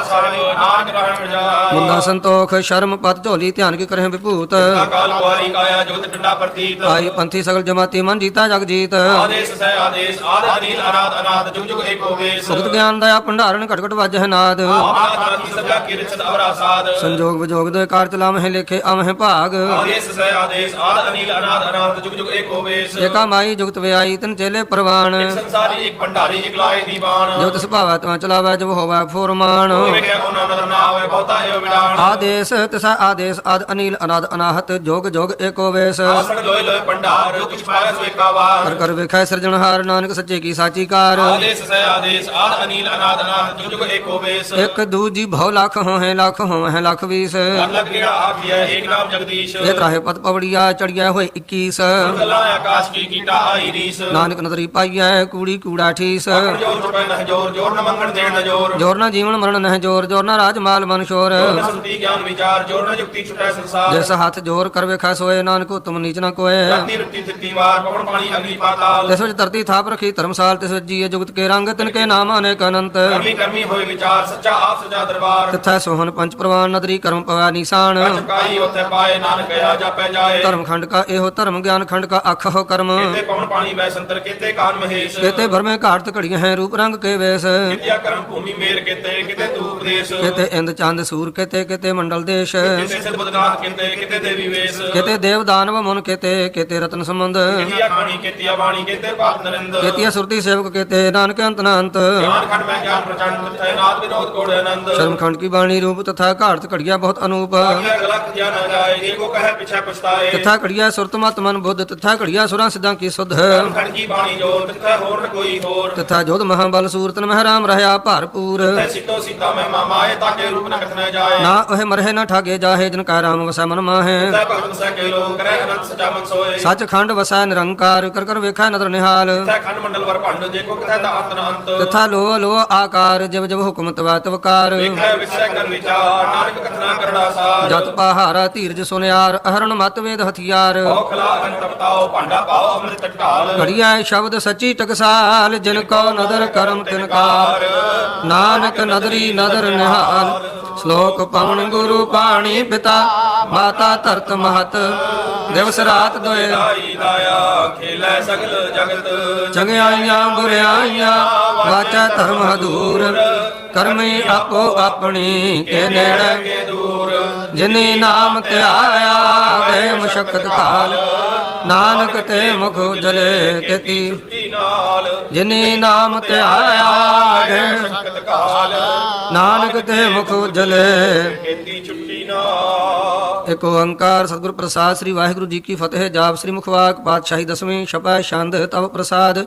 ਸਾਰੇ ਨਾਨਕ ਰਹਿਣ ਜਾਏ ਮੁੰਦਾ ਸੰਤੋਖ ਸ਼ਰਮ ਪਤ ਝੋਲੀ ਧਿਆਨ ਕੀ ਕਰਹਿ ਵਿਭੂਤ ਅਕਾਲ ਕੁਆਰੀ ਕਾਇਆ ਜੋਤ ਡੰਡਾ ਪ੍ਰਤੀਤ ਆਈ ਪੰਥੀ ਸਗਲ ਜਮਾਤੀ ਮਨ ਜੀਤਾ ਜਗ ਜੀਤ ਆਦੇਸ਼ ਸਹਿ ਆਦੇਸ਼ ਆਦ ਅਨੀਲ ਅਨਾਦ ਅਨਾਦ ਜੁਗ ਜੁਗ ਏਕੋ ਵੇਸ ਭਗਤ ਗਿਆਨ ਦਇਆ ਭੰਡਾਰਨ ਘਟ ਘਟ ਵਾਜਹਿ ਨਾਦ ਆਦ ਕੀ ਸਭਾ ਕੀ ਰਚਤ ਅਵਰਾ ਸਾਧ ਸੰਜੋਗ ਵਿਜੋਗ ਦੇ ਕਾਰ ਚਲਾਵਹਿ ਲੇਖੇ ਆਵਹਿ ਭਾਗ ਆਦੇਸ਼ ਸਹਿ ਆਦੇਸ਼ ਆਦ ਅਨੀਲ ਅਨਾਦ ਅਨਾਦ ਜੁਗ ਜੁਗ ਏਕੋ ਵੇਸ ਏਕਾ ਮਾਈ ਜੁਗਤ ਵਿਆਈ ਤਿਨ ਚੇਲੇ ਪ੍ਰਵਾਨ ਸੰਸਾਰੀ ਇੱਕ ਭੰਡਾਰੀ ਇੱਕ ਲਾਏ ਦੀਵਾਨ ਜੋ ਤਿਸ ਭਾਵੈ ਤਵਾ ਚਲਾਵੈ ਜਬ ਹੋਵੈ ਫੁਰਮਾਨ ਵੇਖਿਆ ਉਹਨਾਂ ਨਦਰ ਨਾ ਆਵੇ ਬਹੁਤਾ ਏ ਵਿਡਾਨ ਆਦੇਸ਼ ਤਿਸਾ ਆਦੇਸ਼ ਆਦ ਅਨੀਲ ਅਨਾਦ ਅਨਾਹਤ ਜੋਗ ਜੋਗ ਏਕੋ ਵੇਸ ਆਸਣ ਲੋਏ ਲੋਏ ਭੰਡਾਰ ਜੋ ਕੁਛ ਪਾਇਆ ਸੋ ਏਕਾ ਵਾਰ ਕਰ ਕਰ ਵੇਖੈ ਸਿਰਜਣਹਾਰ ਨਾਨਕ ਸੱਚੇ ਕੀ ਸਾਚੀ ਕਾਰ ਆਦੇਸ਼ ਸਹਿ ਆਦੇਸ਼ ਆਦ ਅਨੀਲ ਅਨਾਦ ਅਨਾਦ ਜੁਗ ਜੁਗ ਏਕੋ ਵੇਸ ਇਕ ਦੂਜੀ ਭਉ ਲੱਖ ਹੋਏ ਲੱਖ ਹੋਏ ਲੱਖ 20 ਅਲਗ ਕਿਹੜਾ ਆਖਿਆ ਏਕ ਨਾਮ ਜਗਦੀਸ਼ ਇਹ ਤਰਾਹੇ ਪਤ ਪਵੜੀਆ ਚੜਿਆ ਹੋਏ 21 ਗੱਲਾਂ ਆਕਾਸ਼ ਕੀ ਕੀਟਾ ਆਈ ਰੀਸ ਨਾਨਕ ਨਦਰੀ ਪਾਈਐ ਕੂੜੀ ਕੂੜਾ ਠੀਸ ਜੋਰ ਚੁਪੈ ਨਹ ਜੋਰ ਜੋਰ ਨ ਮੰਗਣ ਦੇਣ ਨ ਜੋਰ ਜੋਰ ਨਾ ਜੀਵਨ ਮਰਨ ਨਹਿ ਜੋਰ ਜੋਰ ਨਾ ਰਾਜ ਮਾਲ ਮਨ ਸ਼ੋਰ ਨ ਸੰਤੀ ਗਿਆਨ ਵਿਚਾਰ ਜੋਰ ਨ ਜੁਗਤੀ ਛੁਟੈ ਸੰਸਾਰ ਜਿਸ ਹੱਥ ਜੋਰ ਕਰ ਵੇਖੈ ਸੋਏ ਨਾਨਕ ਹੁਤਮ ਨੀਚ ਨਾ ਕੋਏ ਰਤੀ ਰਤੀ ਤਿੱਤੀ ਵਾਰ ਪਵਨ ਪਾਣੀ ਅਗਨੀ ਪਾਤਾਲ ਤਿਸ ਵਿੱਚ ਧਰਤੀ ਥਾਪ ਰਖੀ ਧਰਮਸਾਲ ਤਿਸ ਵਿੱਚ ਜੀਏ ਜੁਗਤ ਕੇ ਰੰਗ ਤਿਨ ਕੇ ਨਾਮ ਅਨੇਕ ਅਨੰਤ ਕਰਮੀ ਕਰਮੀ ਹੋਏ ਵਿਚਾਰ ਸੱਚਾ ਆਪ ਸਜਾ ਦਰਬਾਰ ਤਿਥੈ ਸੋਹਨ ਪੰਚ ਪ੍ਰਵਾਨ ਨਦਰੀ ਕਰਮ ਪਵੈ ਨਿਸ਼ਾਨ ਚੁਕਾਈ ਉਥੇ ਪਾਏ ਨਾਨਕ ਆ ਜਾਪੈ ਜਾਏ ਧਰਮ ਖੰਡ ਕਾ ਇਹੋ ਧਰਮ ਗਿਆਨ ਖੰਡ ਕਾ ਅਖੋ ਕਰਮ ਕਿਤੇ ਪਵਨ ਪਾਣੀ ਵੈ ਸੰਤਰ ਕਿਤੇ ਕਾਨ ਮਹੇਸ਼ ਕਿਤੇ ਭਰਮੇ ਘਾਟ ਘੜੀਆਂ ਹੈ ਰੂਪ ਰੰਗ ਕੇ ਵੇਸ ਕਿਤਿਆ ਕਰਮ ਭੂਮੀ ਮੇਰ ਕਿਤੇ ਕਿਤੇ ਤੂ ਉਪਦੇਸ਼ ਕਿਤੇ ਇੰਦ ਚੰਦ ਸੂਰ ਕਿਤੇ ਕਿਤੇ ਮੰਡਲ ਦੇਸ਼ ਕਿਤੇ ਸਿਰ ਬਦਨਾਥ ਕਿਤੇ ਕਿਤੇ ਦੇਵੀ ਵੇਸ ਕਿਤੇ ਦੇਵ ਦਾਨਵ ਮਨ ਕਿਤੇ ਕਿਤੇ ਰਤਨ ਸੰਬੰਧ ਕਿਤਿਆ ਖਾਣੀ ਕਿਤਿਆ ਬਾਣੀ ਕਿਤੇ ਪਾਤ ਨਰਿੰਦ ਕਿਤਿਆ ਸੁਰਤੀ ਸੇਵਕ ਕਿਤੇ ਨਾਨਕ ਅੰਤ ਨਾ ਅੰਤ ਗਿਆਨ ਖੰਡ ਮੈਂ ਗਿਆਨ ਪ੍ਰਚੰਡ ਤੈ ਨਾਦ ਵਿਨੋਦ ਕੋੜ ਆਨੰਦ ਸ਼ਰਮ ਖੰਡ ਕੀ ਬਾਣੀ ਰੂਪ ਤਥਾ ਘਾੜਤ ਘੜੀਆ ਬਹੁਤ ਅਨੂਪ ਆਗਿਆ ਗਲਤ ਧਿਆਨ ਨਾ ਜਾਏ ਏਕੋ ਕਹੈ ਪਿਛੈ ਪਛਤਾਏ ਤਥਾ ਘੜੀਆ ਸੁਰਤ ਮਤ ਮਨ ਬੁੱਧ ਤਥਾ ਘੜੀਆ ਸੁਰਾਂ ਸਿੱਧਾਂ ਕੀ ਸੁਧ ਖੰਡ ਕੀ ਬਾਣੀ ਜੋਰ ਤਿੱਥੈ ਹੋਰ ਨ ਕੋਈ ਹੋਰ ਤਥਾ ਜੋਧ ਮਹਾਬਲ ਸੂਰਤਨ ਮਹਿਰਾਮ ਰਹਾ ਭਰਪੂਰ ਤੈ ਸਿੱਟੋ ਸੀਤਾ ਮੈਂ ਮਾਮਾਏ ਤਾਕੇ ਰੂਪ ਨ ਕਥਨਾ ਜਾਏ ਨਾ ਉਹ ਮਰਹਿ ਨਾ ਠਾਗੇ ਜਾਹੇ ਜਿਨ ਕਾ ਰਾਮ ਵਸੈ ਮਨ ਮਾਹੇ ਤੈ ਭਗਤ ਸੈ ਕੇ ਲੋਕ ਕਰੈ ਅਨੰਤ ਸਚਾ ਮਨ ਸੋਏ ਸੱਚ ਖੰਡ ਵਸੈ ਨਿਰੰਕਾਰ ਕਰ ਕਰ ਵੇਖੈ ਨਦਰ ਨਿਹਾਲ ਤੈ ਖੰਡ ਮੰਡਲ ਵਰ ਭੰਡ ਜੇ ਕੋ ਕਥੈ ਦਾਤ ਨ ਅੰਤ ਤਥਾ ਲੋ ਲੋ ਆਕਾਰ ਜਬ ਜਬ ਹੁਕਮ ਤਵਾ ਤਵਕਾਰ ਵੇਖੈ ਵਿਸੈ ਕਰ ਵਿਚਾਰ ਨਾਨਕ ਕਥਨਾ ਕਰੜਾ ਸਾਰ ਜਤ ਪਹਾਰਾ ਧੀਰਜ ਸੁਨਿਆਰ ਅਹਰਣ ਮਤ ਵੇਦ ਹਥਿਆਰ ਔਖਲਾ ਅੰਤ ਬਤਾਓ ਭਾਂਡਾ ਪਾਓ ਅੰਮ੍ਰਿਤ ਟਟਕਾਲ ਘੜੀਆ ਸ਼ਬਦ ਸੱਚੀ ਟਕਸਾਲ ਜਿਨ ਕੋ ਨਦਰ ਕਰਮ ਤਿਨਕਾਰ ਨਾਨਕ ਨਦਰੀ ਨਦਰ ਨਿਹਾਲ ਸ਼ਲੋਕ ਪਵਨ ਗੁਰੂ ਪਾਣੀ ਪਿਤਾ ਮਾਤਾ ਧਰਤ ਮਹਤ ਦਿਵਸ ਰਾਤ ਦੋਏ ਲਾਈ ਲਾਇਆ ਖੇਲੇ ਸਗਲ ਜਗਤ ਚੰਗਿਆਈਆਂ ਬੁਰਿਆਈਆਂ ਵਾਚਾ ਧਰਮ ਹਦੂਰ ਕਰਮੀ ਆਪੋ ਆਪਣੀ ਕੇ ਨੇੜੇ ਕੇ ਦੂਰ ਜਿਨੇ ਨਾਮ ਧਿਆਇਆ ਗਏ ਮੁਸ਼ਕਤ ਕਾਲ ਨਾਨਕ ਤੇ ਮੁਖ ਉਜਲੇ ਤੇਤੀ ਛੁੱਟੀ ਨਾਲ ਜਿਨੇ ਨਾਮ ਧਿਆਇਆ ਗਏ ਸ਼ਕਤ ਕਾਲ ਨਾਨਕ ਤੇ ਮੁਖ ਉਜਲੇ ਖੇਤੀ ਛੁੱਟੀ ਨਾਲ ਏਕ ਓੰਕਾਰ ਸਤਿਗੁਰ ਪ੍ਰਸਾਦ ਸ੍ਰੀ ਵਾਹਿਗੁਰੂ ਜੀ ਕੀ ਫਤਿਹ ਜਾਪ ਸ੍ਰੀ ਮੁਖਵਾਕ ਪਾਤਸ਼ਾਹੀ ਦਸਵੀਂ ਛਪੈ ਛੰਦ ਤਵ ਪ੍ਰਸਾਦ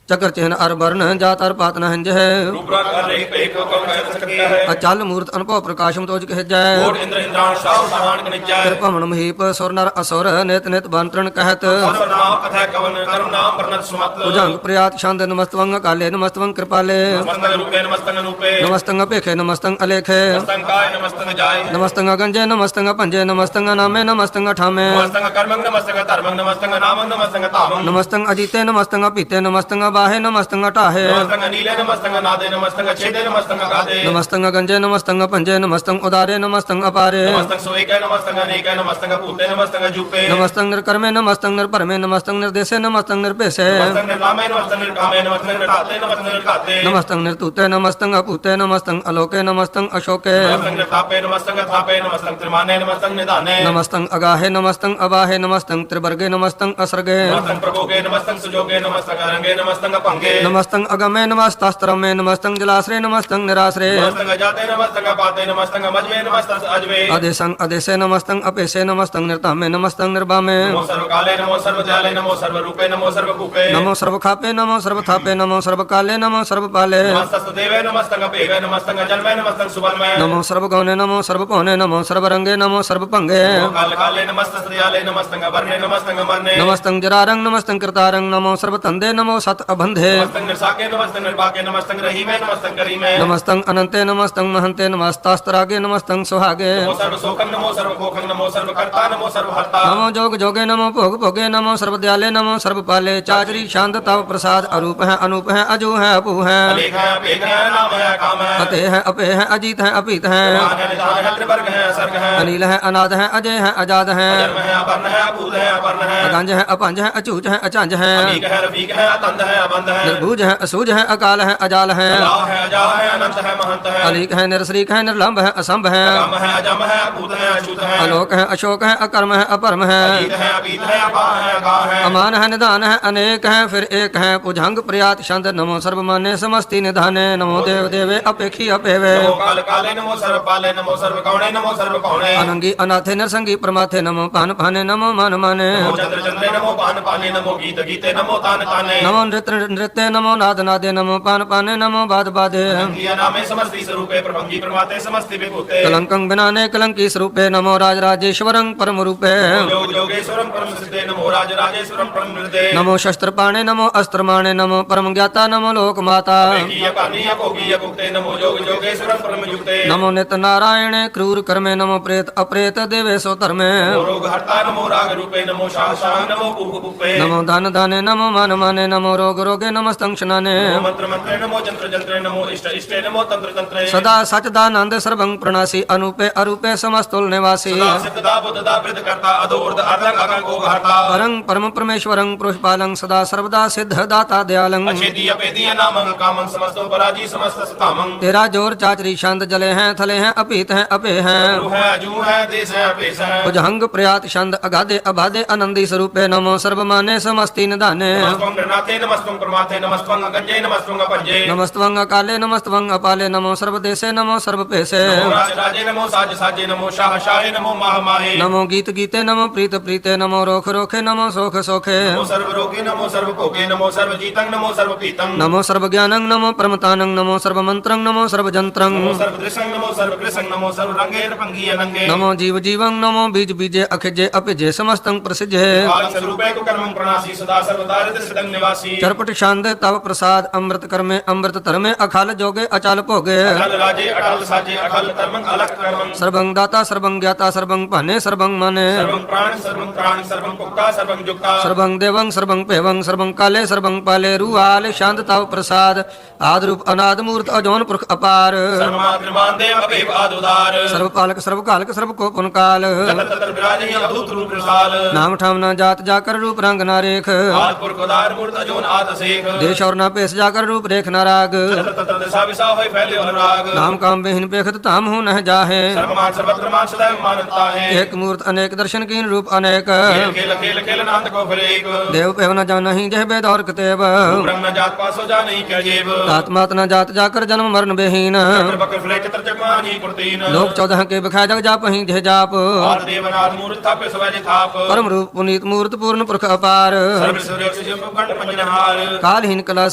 ਚੱਕਰ ਚਿਹਨ ਅਰ ਵਰਨ ਜਾਤ ਅਰ ਪਾਤ ਨ ਹੰਜੈ ਰੂਪਰਾ ਕਰ ਰਹੀ ਪੇਖ ਕੋ ਕਹਿ ਸਕਦਾ ਹੈ ਅਚਲ ਮੂਰਤ ਅਨੁਭਵ ਪ੍ਰਕਾਸ਼ਮ ਤੋਜ ਕਹਿਜੈ ਕੋਟ ਇੰਦਰ ਇੰਦਰਾਨ ਸ਼ਾਹ ਸਹਾਨ ਕਨਿਚੈ ਫਿਰ ਭਵਨ ਮਹੀਪ ਸੁਰ ਨਰ ਅਸੁਰ ਨਿਤ ਨਿਤ ਬੰਤਰਣ ਕਹਿਤ ਸਰਵ ਨਾਮ ਕਥਾ ਕਵਨ ਕਰਮ ਨਾਮ ਪਰਨਤ ਸੁਮਤ ਭੁਜੰਗ ਪ੍ਰਿਆਤ ਛੰਦ ਨਮਸਤਵੰਗ ਕਾਲੇ ਨਮਸਤਵੰਗ ਕਿਰਪਾਲੇ ਨਮਸਤੰਗ ਰੂਪੇ ਨਮਸਤੰਗ ਨੂਪੇ ਨਮਸਤੰਗ ਭੇਖੇ ਨਮਸਤੰਗ ਅਲੇਖੇ ਨਮਸਤੰਗ ਕਾਇ ਨਮਸਤੰਗ ਜਾਏ ਨਮਸਤੰਗ ਗੰਜੇ ਨਮਸਤੰਗ ਭੰਜੇ ਨਮਸਤੰਗ ਨਾਮੇ ਨਮਸਤੰਗ ਠਾਮੇ ਨਮਸਤੰਗ ਕਰਮੰਗ ਨਮਸਤੰਗ ਧਰਮੰਗ ਨਮਸਤੰਗ ਨਾਮੰਗ ਨਮਸਤੰਗ ਧਾਮੰਗ ਨਮਸਤੰਗ ਅਜੀਤੇ ਨਮਸਤੰਗ ਪੀਤੇ ਨਮਸਤੰਗ ਬਾਹੇ ਨਮਸਤੰਗ ਢਾਹੇ ਨਮਸਤੰਗ ਨੀਲੇ ਨਮਸਤੰਗ ਨਾਦੇ ਨਮਸਤੰਗ ਛੇਦੇ ਨਮਸਤੰਗ ਗਾਦੇ ਨਮਸਤੰਗ ਗੰਜੇ ਨਮਸਤੰਗ ਭੰਜੇ ਨਮਸਤੰਗ ਉਦਾਰੇ ਨਮਸਤੰਗ ਅਪਾਰੇ ਨਮਸਤੰਗ ਸੋਇਕੈ ਨਮਸਤੰਗ ਅਨੇਕੈ ਨਮਸਤੰਗ ਭੂਤੇ ਨਮਸਤੰਗ ਜੂਪੇ ਨਮਸਤੰਗ ਨਿਰਕਰਮੇ ਨਮਸਤੰਗ ਨਿਰਭਰਮੇ ਨਮਸਤੰਗ ਨਿਰਦੇਸੇ ਨਮਸਤੰਗ ਨਿਰਭੇਸੇ ਨਮਸਤੰਗ ਨਿਰਨਾਮੇ ਨਮਸਤੰਗ ਨਿਰਕਾਮੇ ਨਮਸਤੰਗ ਨਿਰਤਾਤੇ ਨਮਸਤੰਗ ਨਿਰਘਾਤੇ ਨਮਸਤੰਗ ਨਿਰਤੂਤੇ ਨਮਸਤੰਗ ਅਭੂਤੇ ਨਮਸਤੰਗ ਅਲੋਕੇ ਨਮਸਤੰਗ ਅਸ਼ੋਕੇ ਨਮਸਤੰਗ ਨਿਰਤਾਪੇ ਨਮਸਤੰਗ ਥਾਪੇ ਨਮਸਤੰਗ ਤ੍ਰਿਮਾਨੇ ਨਮਸਤੰਗ ਨਿਧਾਨੇ ਨਮਸਤੰਗ ਅਗਾਹੇ ਨਮਸਤੰਗ ਅਬਾਹੇ ਨਮਸਤੰਗ ਤ੍ਰਿਵਰਗੇ ਨਮਸਤੰਗ ਅਸਰਗੇ ਨਮਸਤੰਗ ਪ੍ਰਭੋਗੇ ਨਮਸਤੰਗ ਸੁਜੋਗੇ ਨਮਸਤੰਗ ਅਰੰਗੇ ਨਮਸਤੰਗ ਭੰਗੇ ਨਮਸਤੰਗ ਅਗਮੇ ਨਮਸਤਸਤਰਮੇ ਨਮਸਤੰਗ ਜਲਾਸਰੇ ਨਮਸਤੰਗ ਨਿਰਾਸਰੇ ਨਮਸਤੰਗ ਜਾਤੇ ਨਮਸਤੰਗ ਪਾਤੇ ਨਮਸਤੰਗ ਮਜਵੇ ਨਮਸਤੰਗ ਅਜਵੇ ਅਦੇਸੰਗ ਅਦੇਸੇ ਨਮਸਤੰਗ ਅਪੇਸੇ ਨਮਸਤੰਗ ਨਿਰਤਾਮੇ ਨਮਸਤੰਗ ਨਿਰਬਾਮੇ ਨਮੋ ਸਰਵ ਕਾਲੇ ਨਮੋ ਸਰਵ ਜਾਲੇ ਨਮੋ ਸਰਵ ਰੂਪੇ ਨਮੋ ਸਰਵ ਭੂਪੇ ਨਮੋ ਸਰਬ ਖਾਪੇ ਨਮੋ ਸਰਬ ਥਾਪੇ ਨਮੋ ਸਰਬ ਕਾਲੇ ਨਮੋ ਸਰਬ ਪਾਲੇ ਨਮਸਤਸ ਦੇਵੇ ਨਮਸਤੰਗ ਭੇਵੇ ਨਮਸਤੰਗ ਜਨਮੇ ਨਮਸਤੰਗ ਸੁਬਨਮੇ ਨਮੋ ਸਰਬ ਗੌਨੇ ਨਮੋ ਸਰਬ ਭਉਨੇ ਨਮੋ ਸਰਬ ਰੰਗੇ ਨਮੋ ਸਰਬ ਭੰਗੇ ਕਾਲ ਕਾਲੇ ਨਮਸਤਸ ਦਿਆਲੇ ਨਮਸਤੰਗ ਵਰਨੇ ਨਮਸਤੰਗ ਮਰਨੇ ਨਮਸਤੰਗ ਜਰਾਰੰਗ ਨਮਸਤੰਗ ਕਰਤਾਰੰਗ ਨਮੋ ਸਰਬ ਧੰਦੇ ਨਮੋ ਸਤ ਅਬੰਧੇ ਨਮਸਤੰਗ ਨਿਰਸਾਕੇ ਨਮਸਤੰਗ ਨਿਰਭਾਕੇ ਨਮਸਤੰਗ ਰਹੀਮੇ ਨਮਸਤੰਗ ਕਰੀਮੇ ਨਮਸਤੰਗ ਅਨੰਤੇ ਨਮਸਤੰਗ ਮਹੰਤੇ ਨਮਸਤਾਸਤਰਾਗੇ ਨਮਸਤੰਗ ਸੁਹਾਗੇ ਨਮੋ ਸਰਵ ਸੋਖੰ ਨਮੋ ਸਰਵ ਖੋਖੰ ਨਮੋ ਸਰਵ ਕਰਤਾ ਨਮੋ ਸਰਵ ਹਰਤਾ ਨਮੋ ਜੋਗ ਜੋਗੇ ਨਮੋ ਭੋਗ ਭੋਗੇ ਨਮੋ ਸਰਬ ਦਿਆਲੇ ਨਮੋ ਸਰਬ ਪਾਲੇ ਚਾਚਰੀ ਛੰਦ ਤਵ ਪ੍ਰਸਾਦ ਅਰੂਪ ਹੈ ਅਨੂਪ ਹੈ ਅਜੂ ਹੈ ਅਪੂ ਹੈ ਅਲੇਖ ਹੈ ਭੇਦ ਹੈ ਨਾਮ ਹੈ ਕਾਮ ਹੈ ਅਤੇ ਹੈ ਅਪੇ ਹੈ ਅਜੀਤ ਹੈ ਅਪੀਤ ਹੈ ਨਿਦਾਨ ਹੈ ਨਿਦਾਨ ਹੈ ਤ੍ਰਿਵਰਗ ਹੈ ਸਰਗ ਹੈ ਅਨੀਲ ਹੈ ਅਨਾਦ ਹੈ ਅਜੇ ਹੈ ਅਜਾਦ ਹੈ ਜਨਮ ਹੈ ਅਪਰਨ ਹੈ ਅਭੂਤ ਹੈ ਅਪਰਨ ਹੈ ਅਗੰਜ ਹੈ ਅਪੰਜ ਹੈ ਅਚੂਚ ਹੈ ਅਚੰਜ ਹੈ ਅਮੀਕ ਹੈ ਰਫੀਕ ਹੈ ਅਤੰਦ ਹੈ ਅਬੰਦ ਹੈ ਨਿਰਭੂਜ ਹੈ ਅਸੂਜ ਹੈ ਅਕਾਲ ਹੈ ਅਜਾਲ ਹੈ ਲਾ ਹੈ ਅਜਾ ਹੈ ਅਨੰਤ ਹੈ ਮਹੰਤ ਹੈ ਅਲੀਕ ਹੈ ਨਿਰਸਰੀਕ ਹੈ ਨਿਰਲੰਭ ਹੈ ਅਸੰਭ ਹੈ ਅਗਮ ਹੈ ਅਜਮ ਹੈ ਅਭੂਤ ਹੈ ਅਛੂਤ ਹੈ ਅਲੋਕ ਹੈ ਅਸ਼ੋਕ ਹੈ ਅਕਰਮ ਹੈ ਅਪਰਮ ਹੈ ਅਜੀਤ ਹੈ ਅਬੀਤ ਹੈ ਅਪਾ ਹੈ ਅਗਾ ਹੈ ਅਮਾਨ ਹੈ ਨਿਧਾਨ ਹੈ ਅਨੇਕ ਹੈ ਫਿਰ ਏਕ ਹੈ ਭੁਜੰਗ ਪ੍ਰਿਆਤ ਛੰਦ ਨਮੋ ਸਰਬ ਮਾਨੇ ਸਮਸਤੀ ਨਿਧਾਨੇ ਨਮੋ ਦੇਵ ਦੇਵੇ ਅਪੇਖੀ ਅਪੇਵੇ ਨਮੋ ਕਾਲ ਕਾਲੇ ਨਮੋ ਸਰਵ ਪਾਲੇ ਨਮੋ ਸਰਵ ਕੌਣੇ ਨਮੋ ਸਰਵ ਕੌਣੇ ਅਨੰਗੀ ਅਨਾਥੇ ਨਰਸੰਗੀ ਪ੍ਰਮਾਥੇ ਨਮੋ ਭਾਨ ਭਾਨੇ ਨਮੋ ਮਨ ਮਾਨੇ ਨਮੋ ਚੰਦਰ ਚੰਦਰੇ ਨਮੋ ਪਾਨ ਪਾਨੇ ਨਮੋ ਗੀਤ ਗੀਤੇ ਨਮੋ ਤਾਨ ਤਾਨੇ ਨਮੋ ਨ੍ਰਿਤ ਨ੍ਰਿਤੇ ਨਮੋ ਨਾਦ ਨਾਦੇ ਨਮੋ ਪਾਨ ਪਾਨੇ ਨਮੋ ਬਾਦ ਬਾਦੇ ਕੀਆ ਨਾਮੇ ਸਮਸਤੀ ਸਰੂਪੇ ਪ੍ਰਭੰਗੀ ਪ੍ਰਮਾਤੇ ਸਮਸਤੀ ਵਿਭੂਤੇ ਕਲੰਕੰ ਬਿਨਾਨੇ ਕਲੰਕੀ ਸਰੂਪੇ ਨਮੋ ਰਾਜ ਰਾਜੇਸ਼ਵਰੰ ਪਰਮ ਰੂਪੇ ਜੋਗ ਜੋਗੇਸ਼ਵਰਮ ਪਰਮ ਸਿੱਧੇ ਨਮੋ ਰਾਜ ਰਾਜੇਸ਼ਵਰਮ ਪਰਮ ਨਿਰਦੇ ਨਮੋ ਸ਼ਸਤਰ ਪਾਣੇ ਨਮੋ ਅਸਤਰ ਮਾਣੇ ਨਮੋ ਪਰਮ ਗਿਆਤਾ ਨਮੋ ਲੋਕ ਮਾਤਾ ਕੀਆ ਕਾਨੀਆ ਭੋਗੀਆ ਭੁਗਤੇ ਨਮੋ ਜੋਗ ਜੋਗੇਸ਼ਵਰਮ ਪਰਮ ਯੁਕਤੇ ਨਮੋ ਨਿਤ ਨਾਰਾਇਣੇ ਕ੍ਰੂਰ ਕਰਮੇ ਨਮੋ ਪ੍ਰੇਤ ਅਪ੍ਰੇਤ ਦੇਵੇ ਸੋ ਧਰਮੇ ਰੋਗ ਹਰਤਾ ਨਮੋ ਰਾਗ ਰੂਪੇ ਨਮੋ ਸ਼ਾਹ ਸ਼ਾਹ ਨਮੋ ਭੂਪ ਭੂਪੇ ਨਮੋ ਧਨ ਦਾਨੇ ਨਮੋ ਮਨ ਮਾਨੇ ਨਮੋ ਰੋਗ रोगे नमस्तं शनाने नमो मंत्र मंत्रे नमो जंत्र जंत्रे नमो इष्ट इष्टे नमो तंत्र तंत्रे सदा सचदानंद सर्वं प्रणासी अनूपे अरूपे समस्तुल निवासी सदा सिद्धदा बुद्धदा वृद्ध करता अधोर्ध अधंग अगं को हरता परं परम परमेश्वरं पुरुषपालं सदा सर्वदा सिद्ध दाता दयालं अछेदीय पेदीय नामं कामं समस्तो पराजी समस्त सतामं तेरा जोर चाचरी शांत जले हैं थले हैं अपीत हैं अपे हैं रूह है जू है देश है पेश है भुजंग प्रयात छंद अगाधे अबाधे आनंदी स्वरूपे नमो सर्वमाने समस्ति निधाने नमस्तं गणनाथे नमस्तं प्रमाथे नमस्तं गंजे नमस्तं पंजे नमस्तवंग अकाले नमस्तवंग अपाले नमो सर्वदेशे नमो सर्वपेशे नमो राज राजे नमो साज साजे नमो शाह शाहे नमो माह माहे नमो गीत गीते नमो प्रीत प्रीते नमो रोख रोखे नमो सोख सोखे नमो सर्व रोगे नमो सर्व भोगे नमो सर्व जीतं नमो सर्व पीतं नमो सर्वज्ञानं नमो परमतानं नमो सर्वमन्त्रं नमो सर्वजन्त्रं नमो सर्व दृशं नमो सर्व कृशं नमो सर्व रंगे रंगी अनंगे नमो जीव जीवं नमो बीज बीजे अखिजे अपिजे समस्तं प्रसिजे काल स्वरूपे को कर्मं प्रणासी सदा सर्वदारिद्र सदंग निवासी चरपट शांद तव प्रसाद अमृत कर्मे अमृत धर्मे अखाल जोगे अचाल भोगे अटल राजे अटल साजे अखल कर्मं अलग कर्मं सर्वं दाता सर्वं ज्ञाता सर्वं पाने सर्वं माने सर्वं प्राण सर्वं त्राण सर्वं पुक्ता सर्वं जुक्ता सर्वं देवं सर्वं पेवं सर्वं काले सर्वं पाले रुआल शांत तव प्रसाद आदरूप अनाद मूर्त अजोन पुरख अपार सर्वमात्मान देव अभेव आदुदार सर्वपालक सर्वकालक सर्वकोपन काल ततर ततर विराजे अभूत रूप विशाल नाम ठाम न जात जाकर रूप रंग न रेख आद पुरख उदार मूर्त अजोन आद सेख देश और न पेश जाकर रूप रेख न राग ततर ततर दिशा विसा होय फैले अनुराग नाम काम बेहिन पेखत ताम हूँ न जाहे सर्वमान सर्वत्र मान सदैव मानता है एक मूर्त अनेक दर्शन कीन रूप अनेक खेल खेल खेल खेल नांद को फरेक देव पेव न जान नहीं जह बेद और कतेब ब्रह्म न जात पासो जा नहीं क्या जेब आत्मात न जात जाकर जन्म मरण बेहीन चक्र बकर फले चतर चकमानी कुर्तीन लोक 14 के बखाय जग जाप ही जह जाप आद देवनाथ मूर्त थापे सवैज थाप परम रूप पुनीत मूर्त पूर्ण पुरख अपार सर्व सूर्य से गंड पंजनहार कालहीन कला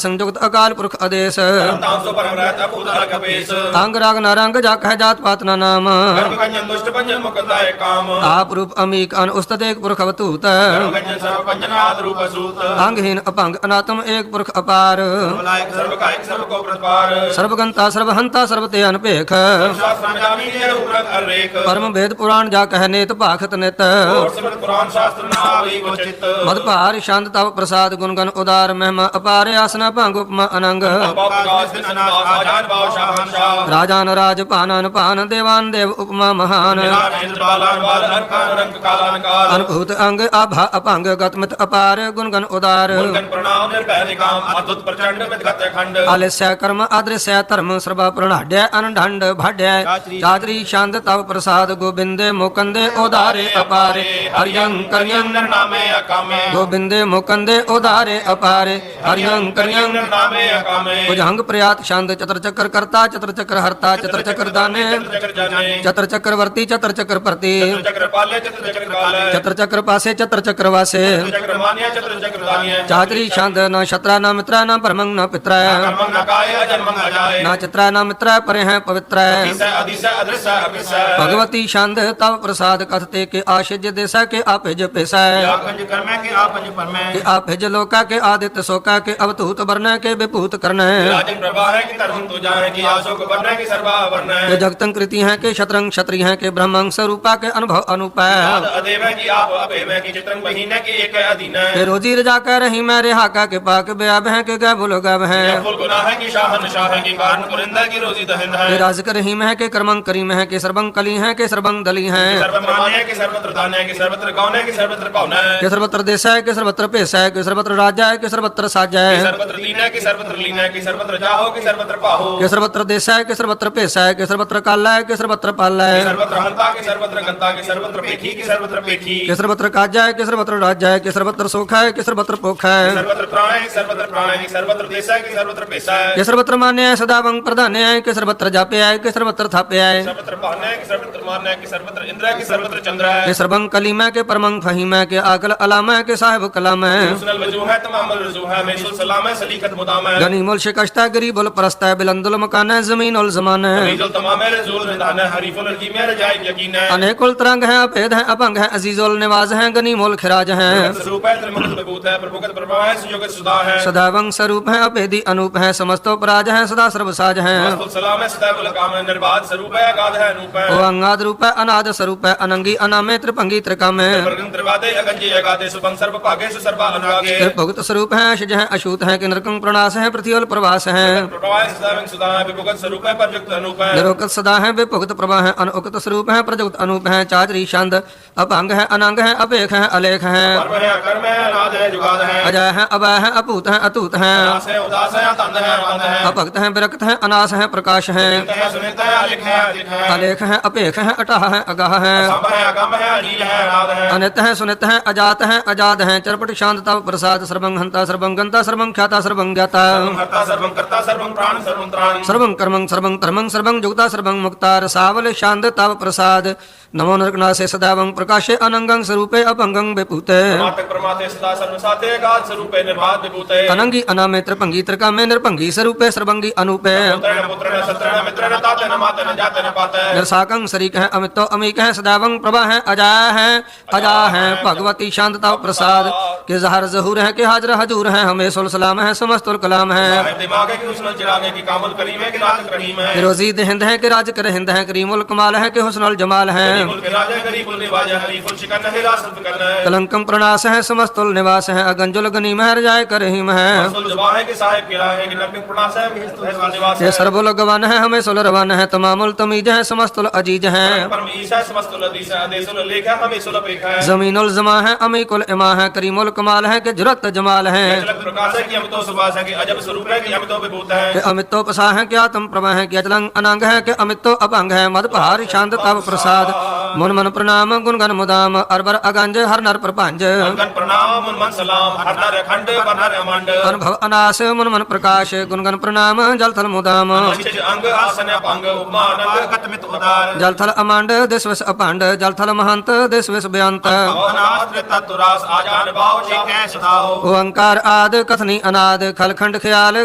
संयुक्त अकाल पुरख आदेश ताम सो परम रहता उदार कपेश अंग राग नारंग जाक है जात पात न नाम कर्म कंजन दुष्ट पंजन मुकदाय काम आप रूप अमीक अन उस्तत एक पुरख अवतूत कर्म कंजन सर्व पंजनाद रूप सूत अंगहीन अपंग अनातम एक पुरख अपार मलायक सर्व कायक सर्व को प्रपार सर्वगंता सर्वहंता सर्वते अनपेख शास्त्र में जामी है उपरक अरेक परम वेद पुराण जा कह नेत पाखत नित और समर्थ पुराण शास्त्र न आवी वो चित्त मदपार शांत तव प्रसाद गुणगन उदार महिमा अपार आसना भंग उपमा अनंग बाबागास दिन अनाथ आजान बाव शाहनशाह राजान राज पानन पान देवान देव उपमा महान निरान इंद्र बालान बाल अर्कान रंग कालान काल अनुभूत अंग आभा अपंग गतमित अपार गुणगन उदार मुर्गन प्रणाम निर्भय निकाम अद्भुत प्रचंड विदगत खंड आलस्य कर्म अदृश्य धर्म सर्व प्रणढ़ अनढंड भाड्य चातरी शांत तव प्रसाद गोविंदे मुकंदे उदारे अपारे हरियं करियं नामे अकामे गोविंदे मुकंदे उदारे अपारे हरियं करियं नामे अकामे भुजंग प्रयात शांत चतर चक्र कर्ता चतर चक्र हरता चतर चक्र दाने चक्र जाने चतर चक्रवर्ती चतर चक्र प्रति चक्र पाले चक्र चक्र काले चतर चक्र पासे चतर चक्र वासे चक्र मान्य चक्र चक्र दान्य चातरी शांत न शत्रा न मित्रा न परमंग न पित्रा कर्मं न काय अजन्मं अजाय न चित्रा न मित्रा परे हैं पवित्र दिशा अदिशा अदृश्य अकृष्य भगवती शांत तव प्रसाद कथते के आशिज देशा के आपेज पेशा आपंज कर्म के आपंज परम के आपेज लोका के आदित्य शोका के अवतूत वर्ण के विभूत कर्ण राजन प्रभा है कि तरहं तो जाने की आशोक वर्ण है कि सर्वा वर्ण है के जगतं कृति हैं के शतरंग क्षत्रिय हैं के ब्रह्मंग स्वरूपा के अनुभव अनुपा आद अदेव है कि आप अभेव है कि चित्रंग बहीन है कि एक है अधीन है के रोजी रजा कर रही मैं रेहाका के पाक ब्याब हैं के गै भूलो गब हैं फुल गुनाह है कि शाहनशाह है कि कारण कुरिंदा की रोजी दहिंद के है राज कर रही में है के कर्मंग करीम है के सर्वंग कली हैं के सर्वंग दली हैं सर्वत्र मान्य है कि सर्वत्र दान है कि सर्वत्र गौन है कि सर्वत्र पौन है के सर्वत्र देश है के सर्वत्र पेश है के सर्वत्र राजा है के सर्वत्र साजा कि है सर्वत्र लीन है कि सर्वत्र लीन है कि सर्वत्र जाहो कि सर्वत्र पाहो के सर्वत्र देश है के सर्वत्र पेश है के सर्वत्र काला है के सर्वत्र पाला कि है सर्वत्र हंता कि सर्वत्र गंता कि सर्वत्र पेखी कि सर्वत्र पेखी के सर्वत्र काजा है के सर्वत्र राजा है के सर्वत्र सोख है के सर्वत्र पोख है सर्वत्र प्राण है कि सर्वत्र प्राण है कि सर्वत्र देश है कि सर्वत्र पेशा है के सर्वत्र मान्य है सदा वंग प्रधान है के सर्वत्र जापे है के सर्वत्र थापे है सर्वत्र पाहन है कि सर्वत्र मान है कि सर्वत्र इंद्र है कि सर्वत्र चंद्र है के सर्वंग कलीमा के परमंग फहीमा के आकल अलामा के साहिब कलाम है सुनल वजू है तमाम रजू है मेसुल सलाम है सलीकत मुदाम है गनीमुल शिकस्ता गरीबुल परस्ता है बिलंदुल मकान है जमीन उल जमान है रीजुल तमाम है रजूल निदान है हरीफुल रजीम है रजाई यकीन है अनेकुल तरंग है अभेद है अपंग है अजीजुल निवाज है गनीमुल खिराज है स्वरूप है त्रिमुख विभूत है प्रभुगत प्रभा है सुयोगत सुधा है सदावंग स्वरूप है अभेदी अनूप है समस्तोपराज है सदा सर्वसाज है मस्तुल सलाम है सदैव लकाम है निर्बाध स्वरूप है अगाध है अनूप है ओ अंगाद रूप है अनाद स्वरूप है अनंगी अनामे त्रिपंगी त्रिकाम है प्रगन त्रिवादे अगंजे अगाधे सुभं सर्व पागे सुसर्वा अनुरागे भुगत स्वरूप है शिज है अशूत है कि नरकं प्रणास है पृथ्वी प्रवास है प्रवाह सदाविंग सुधा है विभुगत स्वरूप है परयुक्त अनूप है निरोकत सदा है विभुगत प्रभा है अनुक्त स्वरूप है प्रजुक्त अनूप है चाचरी छंद अपंग है अनंग है अपेख है अलेख है कर्म है अकर्म है अनाद है जुगाद है अजय है अभय है अपूत है अतूत है दास है उदास है तंद है बंद है अपक्त है विरक्त है अनास है प्रकाश है सुनित है अलिख है अधिक है अलेख है अपेख है अटाह है अगाह है सब है अगम है अनील है अनाद है अनित है सुनित है अजात है अजाद है चरपट शांत तव प्रसाद सर्वं हंता सर्वं गंता सर्वं ख्याता सर्वं ज्ञाता हर्ता सर्वं कर्ता सर्वं प्राण सर्वं त्राण सर्वं कर्मं सर्वं धर्मं सर्वं जुगता सर्वं मुक्ता रसावल शांत तव प्रसाद नमो नरकनासे सदावं प्रकाशे अनंगं स्वरूपे अपंगं विभूते मातक परमाते सदा सर्वसाते गाद स्वरूपे निर्वाद विभूते अनंगी अनामे त्रिभंगी त्रिकामे निर्भंगी स्वरूपे सर्वंगी अनुपे पुत्रेण पुत्रेण सत्रेण मित्रेण ताते न माते न जाते न पाते निर्साकं सरीक है अमितो अमीक है सदावं प्रभा है अजा है भगवती शांत तव प्रसाद के जहर जहूर है के हाजर हजूर है हमें सुल सलाम है समस्तुल कलाम है साहिब दिमाग है कि उसने चिरागे की कामुल करीम है कि राज करीम है रोजी हिंद है कि राज कर हिंद है करीमुल कमाल है कि हुस्नुल जमाल है मुल्क राजा गरीबुल निवाज है हरीफुल शिकन है रासत करना है कलंकम प्रणास है समस्तुल निवास है अगंजुल गनीम है रजाय कर रहीम है सुल जबा है कि साहिब किला है कि नरक प्रणास है कि सुल निवास ये है सर्वुल गवन है हमें सुल रवन है तमामुल तमीज है समस्तुल अजीज है परम ईसा समस्तुल हदीस है आदेशुल लेख है हमें सुल पेख है जमीनुल जमा है अमीकुल इमा है करीमुल कमाल है कि जुरत जमाल है चलक प्रकाश है कि हम तो सुभाष है कि अजब स्वरूप है कि हम तो विभूत है कि अमितो पसा है कि आत्म प्रभा है कि अचलंग अनंग है कि अमितो अपंग है मद पहार शांत तव प्रसाद मुन मन प्रणाम गुण गण मुदाम अरबर अगंज हर नर प्रपंच गण प्रणाम मन मन सलाम हर नर खंड वर नर अमंड अनुभव अनास मुन मन प्रकाश गुण गण प्रणाम जल थल मुदाम शिष अंग आसन अपंग उपमा अनंग कतमित उदार जल थल अमांड देश विस अपांड जल थल महंत देश विस बेअंत अनास्त्र तत्तुरास आजान भाव शेकै सदाओ ओंकार आद कथनी अनाद खलखंड ख्याल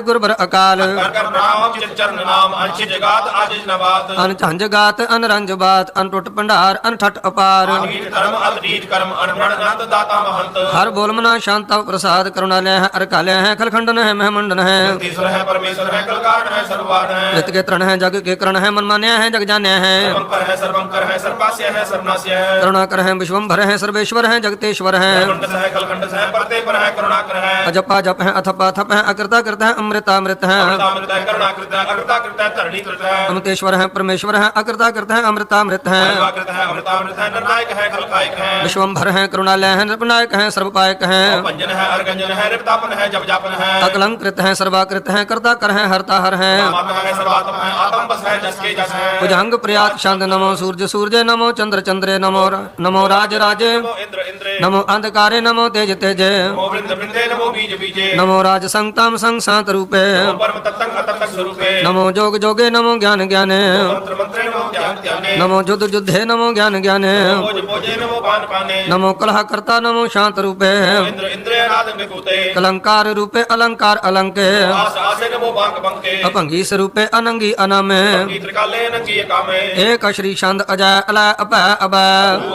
गुरबर अकाल कर कर प्रणाम चरण नाम अंश जगात आजिज नबात अन झंझ गात अन रंज बात अन टुट भंडार अन ठट अपार अनीत धर्म अतनीत कर्म अनबड़ नंद दाता महंत हर बोल मना शांत प्रसाद करुणालय है अरकालय है खलखंडन है महमंडन है ईश्वर है परमेश्वर है कलकारण है सर्ववार है नित के तृण है जग के करण है मनमान्य है जग जान्य है सर्वंकर है सर्वंकर है सर्वास्य है सर्वनास्य है करुणाकर है विश्वम्भर है सर्वेश्वर है जगतेश्वर है खंडस है कलखंडस है परते पर है करुणाकर है अजपा जप है अथपा थप है अकृता कृत है अमृतामृत है अमृत है करुणाकृत है अकृता कृत है धरणी कृत है अमृतेश्वर है परमेश्वर है अकृता कृत है अमृतामृत है कृत है अमृतामृत है निर्णायक है कलकायक है विश्वम्भर है करुणालय है निर्पनायक है सर्वपायक है पंजन है अर्गंजन है रिपतापन है जप जापन है अकलंकृत है सर्वाकृत है कर्ता कर है हरता हर है आत्मा है सर्वात्मा है आत्म बस है जसके जस है भुजंग प्रयात शांत नमो सूर्य सूर्य नमो चंद्र चंद्रे नमो राज राजे नमो इंद्र इंद्रे नमो अंधकारे नमो तेज तेजे नमो वृंद वृंदे नमो बीज बीजे नमो राज संताम संग सात रूपे नमो परम तत्तंग अतंग स्वरूपे नमो जोग जोगे नमो ज्ञान ज्ञाने मंत्र मंत्रे नमो ज्ञान ज्ञाने नमो जुद्ध जुद्धे नमो ज्ञान ज्ञाने भोज भोजे नमो पान पाने नमो कलह कर्ता नमो शांत रूपे इंद्र इंद्रे आदि विभूते कलंकार रूपे अलंकार अलंके आस आसे नमो बांक बंके अपंगी स्वरूपे अनंगी अनामे त्रिकाले नंगी कामे एक श्री छंद अजय अलय अपै अभय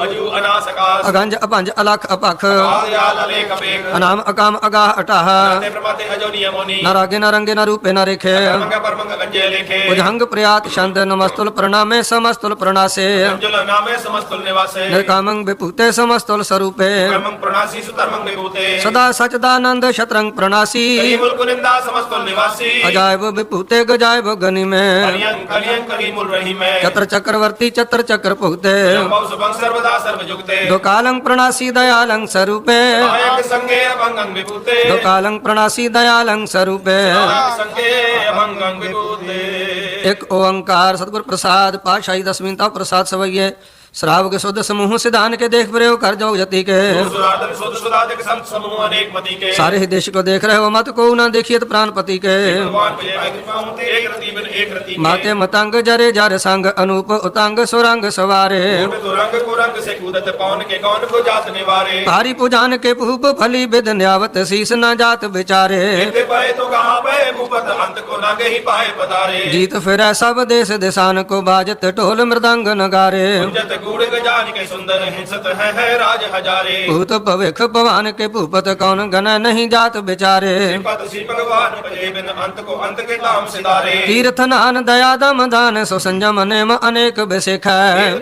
अजू अनासकास अगंज अपंज अलख अपख आदयाल अलेख अपेख अनाम अकाम अगाह अटाह ते प्रमाते अजो नियमोनि न रागे न रंगे न रूपे न रेखे मंग परमंग गंजे लेखे उजंग प्रयात छंद नमस्तुल प्रणामे समस्तुल प्रणासे अंजुल नामे समस्तुल निवासे निर्कामं विभूते समस्तुल स्वरूपे कर्मं प्रणासी सुधर्मं विभूते सदा सचदानंद शतरंग प्रणासी कलीमुल कुनिंदा समस्तुल निवासी अजायब विभूते गजायब गनि में कलियं कलियं कलीमुल रही में चत्र चक्रवर्ती चत्र चक्र पुगते बहु सुभं सर्वदा सर्वयुक्ते दोकालं प्रणासी दयालं स्वरूपे नायक संगे अभंगं विभूते दोकालं प्रणासी दयालं स्वरूपे नायक संगे अभंगं विभूते एक ओंकार सतगुर प्रसाद पातशाही दसवीं ता प्रसाद सवैये श्राव के शुद्ध समूह सिद्धान के देख प्रयोग कर जो जति के सुरादन सुध सुदादिक संत समूह अनेक मति के सारे ही देश को देख रहे हो मत को न देखिए तो प्राणपति के भगवान विजय में कृपा होते एक रति बिन एक रति माते मतंग जरे जर संग अनूप उतंग सुरंग सवारे तो रंग को रंग से कूदत पवन के कौन को जात निवारे भारी पुजान के भूप फली बिद न्यावत शीस न जात बिचारे कहते पाए तो कहाँ पाए भूपत अंत को नागे ही पाए पधारे जीत फिर सब देश दिशान को बाजत ढोल मृदंग नगारे जत गूढ़ गजान के सुंदर हिंसत है राज हजारे भूत भविख भवान के भूपत कौन गण नहीं जात बेचारे पद श्री भगवान भजे बिन अंत को अंत के धाम सिधारे तीर्थ नान दया दम दान सो संयम नेम अनेक बेसिख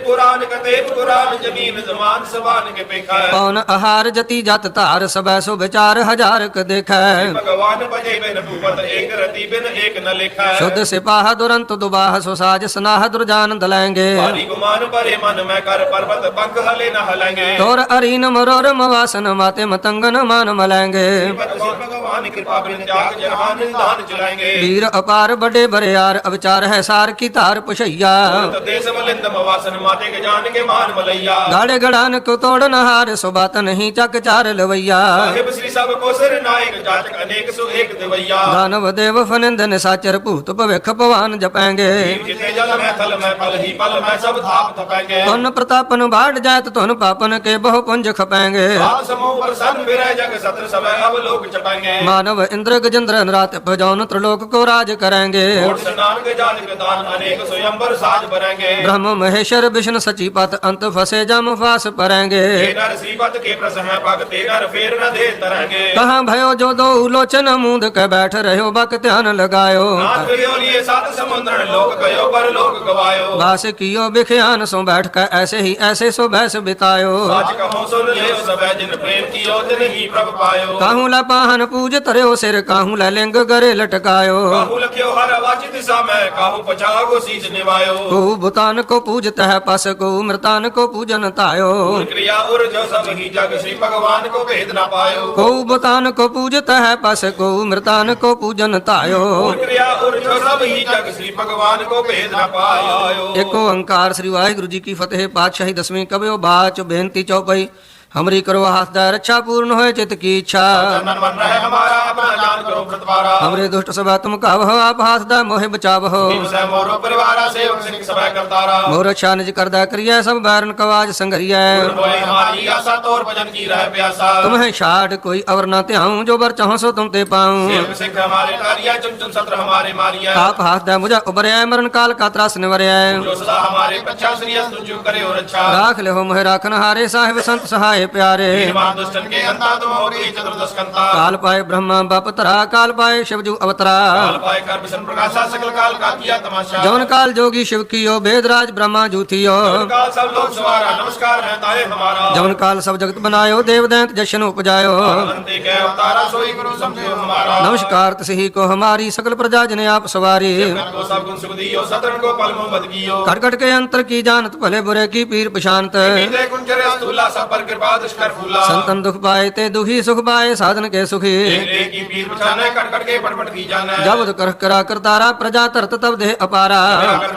पुराण कते पुराण जमीन जमान सबान के पेखा पौन आहार जति जत तार सबै सो विचार हजार क देख भगवान भजे बिन भूपत एक रति बिन एक न लिखा शुद्ध सिपाह दुरंत दुबाह सो साज सनाह दुर्जान दलेंगे भारी गुमान भरे मन में कर पर्वत पंख हले न हलेंगे तोर अरीन मरोर मवासन माते मतंगन मान मलेंगे भगवान कृपा बिन त्याग जहान दान चलाएंगे वीर अपार बड़े बरियार अविचार है सार की तार पुषैया तो देश मलिंद मवासन माते के जान के मान मलैया गाड़े गड़ान को तोड़ नहार सो बात नहीं चक चार लवैया साहिब श्री सब को सिर नायक जाचक अनेक सो एक दिवैया दानव देव फनिंद निसाचर भूत भविख भवान जपेंगे जिते जल में थल में पल ही पल में सब थाप थपेंगे तुन प्रतापन बाढ़ जात तुन पापन के बहु पुंज खपेंगे आप समूह पर सन विरह जग सत्र समय अब लोग चपेंगे मानव इंद्र गजेंद्र रात भजौन त्रिलोक को राज करेंगे और स्नान के जान के दान अनेक स्वयंवर साज भरेंगे ब्रह्म महेश्वर विष्णु सचिपत अंत फसे जम फास परेंगे नर श्रीपत के प्रसह भगते नर फेर न दे तरंगे कहाँ भयो जो दो लोचन मूंद के बैठ रहो बक ध्यान लगायो नाथ लिए सात समुद्र लोक गयो पर लोक गवायो वास कियो बिख्यान सो बैठ कर ऐसे ही ऐसे सो भैस बितायो आज कहो सुन ले सब जिन प्रेम कियो तिन ही प्रभ पायो काहू ला पाहन पूज तरयो सिर काहू ला लिंग गरे लटकायो काहू लख्यो हर वाचित दिशा में काहू पछा को शीश निवायो को भूतान को पूजत है पस को मृतान को पूजन तायो और क्रिया और जो सब ही जग श्री भगवान को भेद न पायो को भूतान को पूजत है पस को मृतान को पूजन तायो और क्रिया और जो सब ही जग श्री भगवान को भेद न पायो एको ओंकार श्री वाहिगुरु जी की फतेह पातशाही दसवीं कबियो बाच बेनती चौपई हमरी करो हाथ दय रक्षा पूर्ण होए चित की इच्छा चंदन मन रहे हमारा अपना जान करो प्रतिवारा हमरे दुष्ट सभा तुम कावह आप हाथ दय मोहे बचावहो से मोरो परिवारा सेवक सिख सभा करतारा मोर रक्षा निज कर दय करिय सब बैरन कवाज संघरिय होए हमारी आशा तोर भजन की रह प्यासा तुम्हें छाड़ कोई अवर न त्याऊं जो बर चाहो सो तुम ते पाऊं सेवक सिख हमारे कारिया चुन चुन सत्र हमारे मारिया आप हाथ दय मुझे उबरय मरण काल का त्रास निवरय जो सदा हमारे पच्छा श्री तुझ करे और अच्छा राख ले हो मोहे राखन हारे साहिब संत सहाय प्यारे निर्माण दुष्टन के अंता तुम होगी चतुर्दश कंता काल पाए ब्रह्मा बापतरा काल पाए शिवजू अवतरा काल पाए कर विष्णु प्रकाशा सकल काल का किया तमाशा जौन काल जोगी शिव कियो वेदराज ब्रह्मा जूथियो काल सब लोग सवारा नमस्कार है ताए हमारा जौन काल सब जगत बनायो देव दैंत जशन उपजायो अंते के अवतारा सोई गुरु समझो हमारा नमस्कार तसी को हमारी सकल प्रजा जने आप सवारी को सब गुण सुख दियो सतन को पल मुंह बद कियो कटकट के अंतर की जानत भले बुरे की पीर प्रशांत दे कुंजरे अस्तुल्ला सब पर कृपा दुष्कर फूला संतन दुख पाए ते दुखी सुख पाए साधन के सुखी एक की पीर पछाने कटकट के पटपट की जाना जब कर करा करतारा प्रजा तरत तब देह अपारा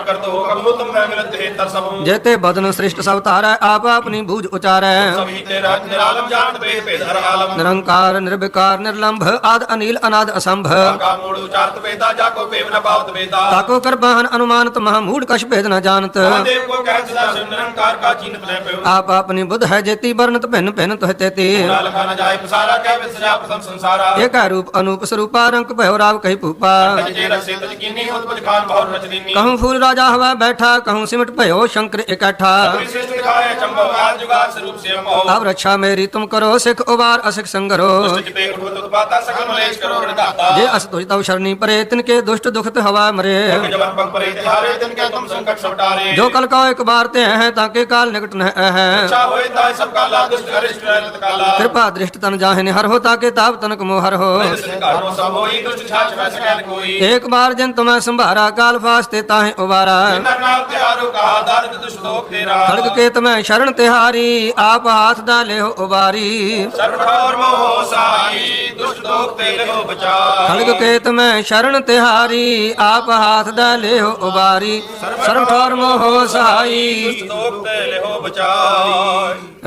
कर तो कबू तुम में मिलत है तरसम जेते बदन श्रेष्ठ सब तारा आप अपनी बूझ उचारे सभी तेरा निरालम जान बे बेधर आलम निरंकार निर्विकार निर्लंभ आद अनिल अनाद असंभ का मूड उचारत वेदा जाको पेव न पावत वेदा ताको कर बहन अनुमानत महामूढ़ कश भेद न जानत देव को कह सदा निरंकार का चीनत न पे आप अपनी बुद्ध है जेती वर्णत भिन्न भिन्न तो तेती लखा न जाए पसारा कह विसरा प्रथम संसारा एक रूप अनूप स्वरूपा रंग भयो राव कही पूपा जे रसे तज कीनी उत्पज खान बहुत रच दीनी कहूँ फूल राजा हवा बैठा कहूँ सिमट भयो शंकर इकट्ठा विशिष्ट दिखाए चंबो आज जुगार स्वरूप से मोह अब रक्षा मेरी तुम करो सिख उबार असिख संगरो जिते उठो तो पाता सकल मलेश करो ऋणदाता जे अस तुझ तव शरणी परे तिनके दुष्ट दुखत हवा मरे जब पग परे तिहारे दिन के तुम संकट सवटारे जो कल का एक बार ते हैं ताके काल निकट न है अच्छा होए ताय सब काला दुष्ट अरिष्ट रहत काला कृपा दृष्ट तन जाहिन हर हो ताके ताप तनक मोहर हो संकारो सब होई दुष्ट छाछ वै सकैन कोई एक बार जन तुम्हें संभारा काल फास्ते ताहे उबारा नरनाल तिहारो का आधार दुष्ट दोख तेरा खड़ग के तुम्हें शरण तिहारी आप हाथ डाले हो उबारी सर्वठौर मोह साई दुष्ट दोख तेरे हो बचा खड़ग के तुम्हें शरण तिहारी आप हाथ डाले हो उबारी शरण ठौर मोह सहाई दुष्ट दोख तेरे हो बचा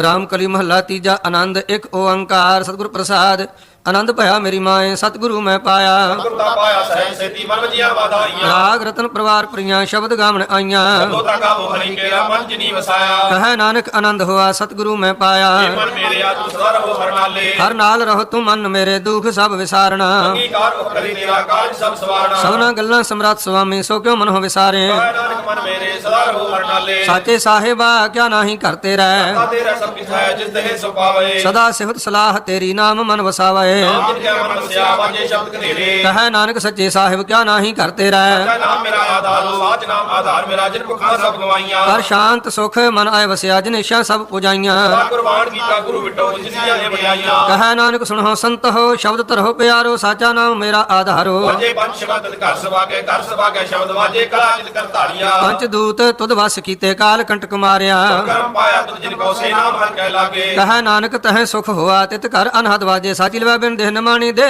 रामकली महला तीजा आनंद एक ओंकार सतगुरु प्रसाद ਆਨੰਦ ਭਇਆ ਮੇਰੀ ਮਾਏ ਸਤਿਗੁਰੂ ਮੈਂ ਪਾਇਆ ਗੁਰਤਾ ਪਾਇਆ ਸਹਿ ਸੇਤੀ ਮਨ ਵਜੀਆਂ ਵਾਧਾਈਆਂ ਰਾਗ ਰਤਨ ਪਰਿਵਾਰ ਪ੍ਰੀਆਂ ਸ਼ਬਦ ਗਾਵਣ ਆਈਆਂ ਤੋਤਾ ਗਾਵੋ ਹਰੀ ਕੇਰਾ ਮਨ ਜਿਨੀ ਵਸਾਇਆ ਕਹੈ ਨਾਨਕ ਆਨੰਦ ਹੋਆ ਸਤਿਗੁਰੂ ਮੈਂ ਪਾਇਆ ਮਨ ਮੇਰੇ ਆ ਤੂੰ ਸਦਾ ਰਹੋ ਹਰ ਨਾਲੇ ਹਰ ਨਾਲ ਰਹੋ ਤੂੰ ਮਨ ਮੇਰੇ ਦੁਖ ਸਭ ਵਿਸਾਰਣਾ ਅੰਗੀਕਾਰ ਕਰੀ ਤੇਰਾ ਕਾਜ ਸਭ ਸਵਾਰਣਾ ਸਭਨਾ ਗੱਲਾਂ ਸਮਰੱਥ ਸੁਆਮੀ ਸੋ ਕਿਉ ਮਨੋ ਵਿਸਾਰੇ ਕਹੈ ਨਾਨਕ ਮਨ ਮੇਰੇ ਸਦਾ ਰਹੋ ਹਰ ਨਾਲੇ ਸਾਚੇ ਸਾਹਿਬਾ ਕਿਆ ਨਾਹੀ ਕਰਤੇ ਰਹਿ ਸਦਾ ਤੇਰਾ ਸਭ ਕਿਛ ਹੈ ਜਿਸ ਦੇਹ ਸੋ ਪਾਵੇ ਸਦਾ ਸਿਫਤ ਸਲਾਹ ਤੇਰੀ ਨਾਮ ਮਨ ਵਸਾਵੇ ਨਾਮ ਜਿਨ ਕੈ ਮਨ ਵਸਿਆ ਵਾਜੇ ਸ਼ਬਦ ਕਨੇਰੇ ਕਹੈ ਨਾਨਕ ਸੱਚੇ ਸਾਹਿਬ ਕਿਆ ਨਾਹੀ ਕਰਤੇ ਰਹਿ ਸੱਚਾ ਨਾਮ ਮੇਰਾ ਆਧਾਰ ਸਾਚ ਨਾਮ ਆਧਾਰ ਮੇਰਾ ਜਿਨ ਭੁੱਖਾਂ ਸਭ ਗਵਾਈਆਂ ਕਰ ਸ਼ਾਂਤ ਸੁਖ ਮਨ ਆਏ ਵਸਿਆ ਜਿਨ ਇੱਛਾ ਸਭ ਪੁਜਾਈਆਂ ਸਦਾ ਕੁਰਬਾਨ ਕੀਤਾ ਗੁਰੂ ਵਿਟੋ ਜਿਨੀਆਂ ਨੇ ਵਡਿਆਈਆਂ ਕਹੈ ਨਾਨਕ ਸੁਣੋ ਸੰਤ ਹੋ ਸ਼ਬਦ ਧਰੋ ਪਿਆਰੋ ਸਾਚਾ ਨਾਮ ਮੇਰਾ ਆਧਾਰੋ ਵਾਜੇ ਪੰਜ ਸ਼ਬਦ ਘਰ ਸਭਾ ਕੇ ਸ਼ਬਦ ਵਾਜੇ ਕਲਾ ਜਿਤ ਕਰ ਧਾਰੀਆਂ ਪੰਚ ਦੂਤ ਤੁਧ ਵਸ ਕੀਤੇ ਕਾਲ ਕੰਟਕ ਮਾਰਿਆ ਕਰਮ ਪਾਇਆ ਤੁਧ ਜਿਨ ਕੋ ਸੇ ਨਾਮ ਹਰ ਕਹਿ ਲਾਗੇ ਕਹੈ ਨਾਨਕ ਤਹਿ ਸੁਖ ਹੋਆ ਤਿਤ ਘਰ ਅਨਹਦ ਵਾਜੇ ਸਾਚੀ ਲਵੈ ਬਿਨ ਦੇਹ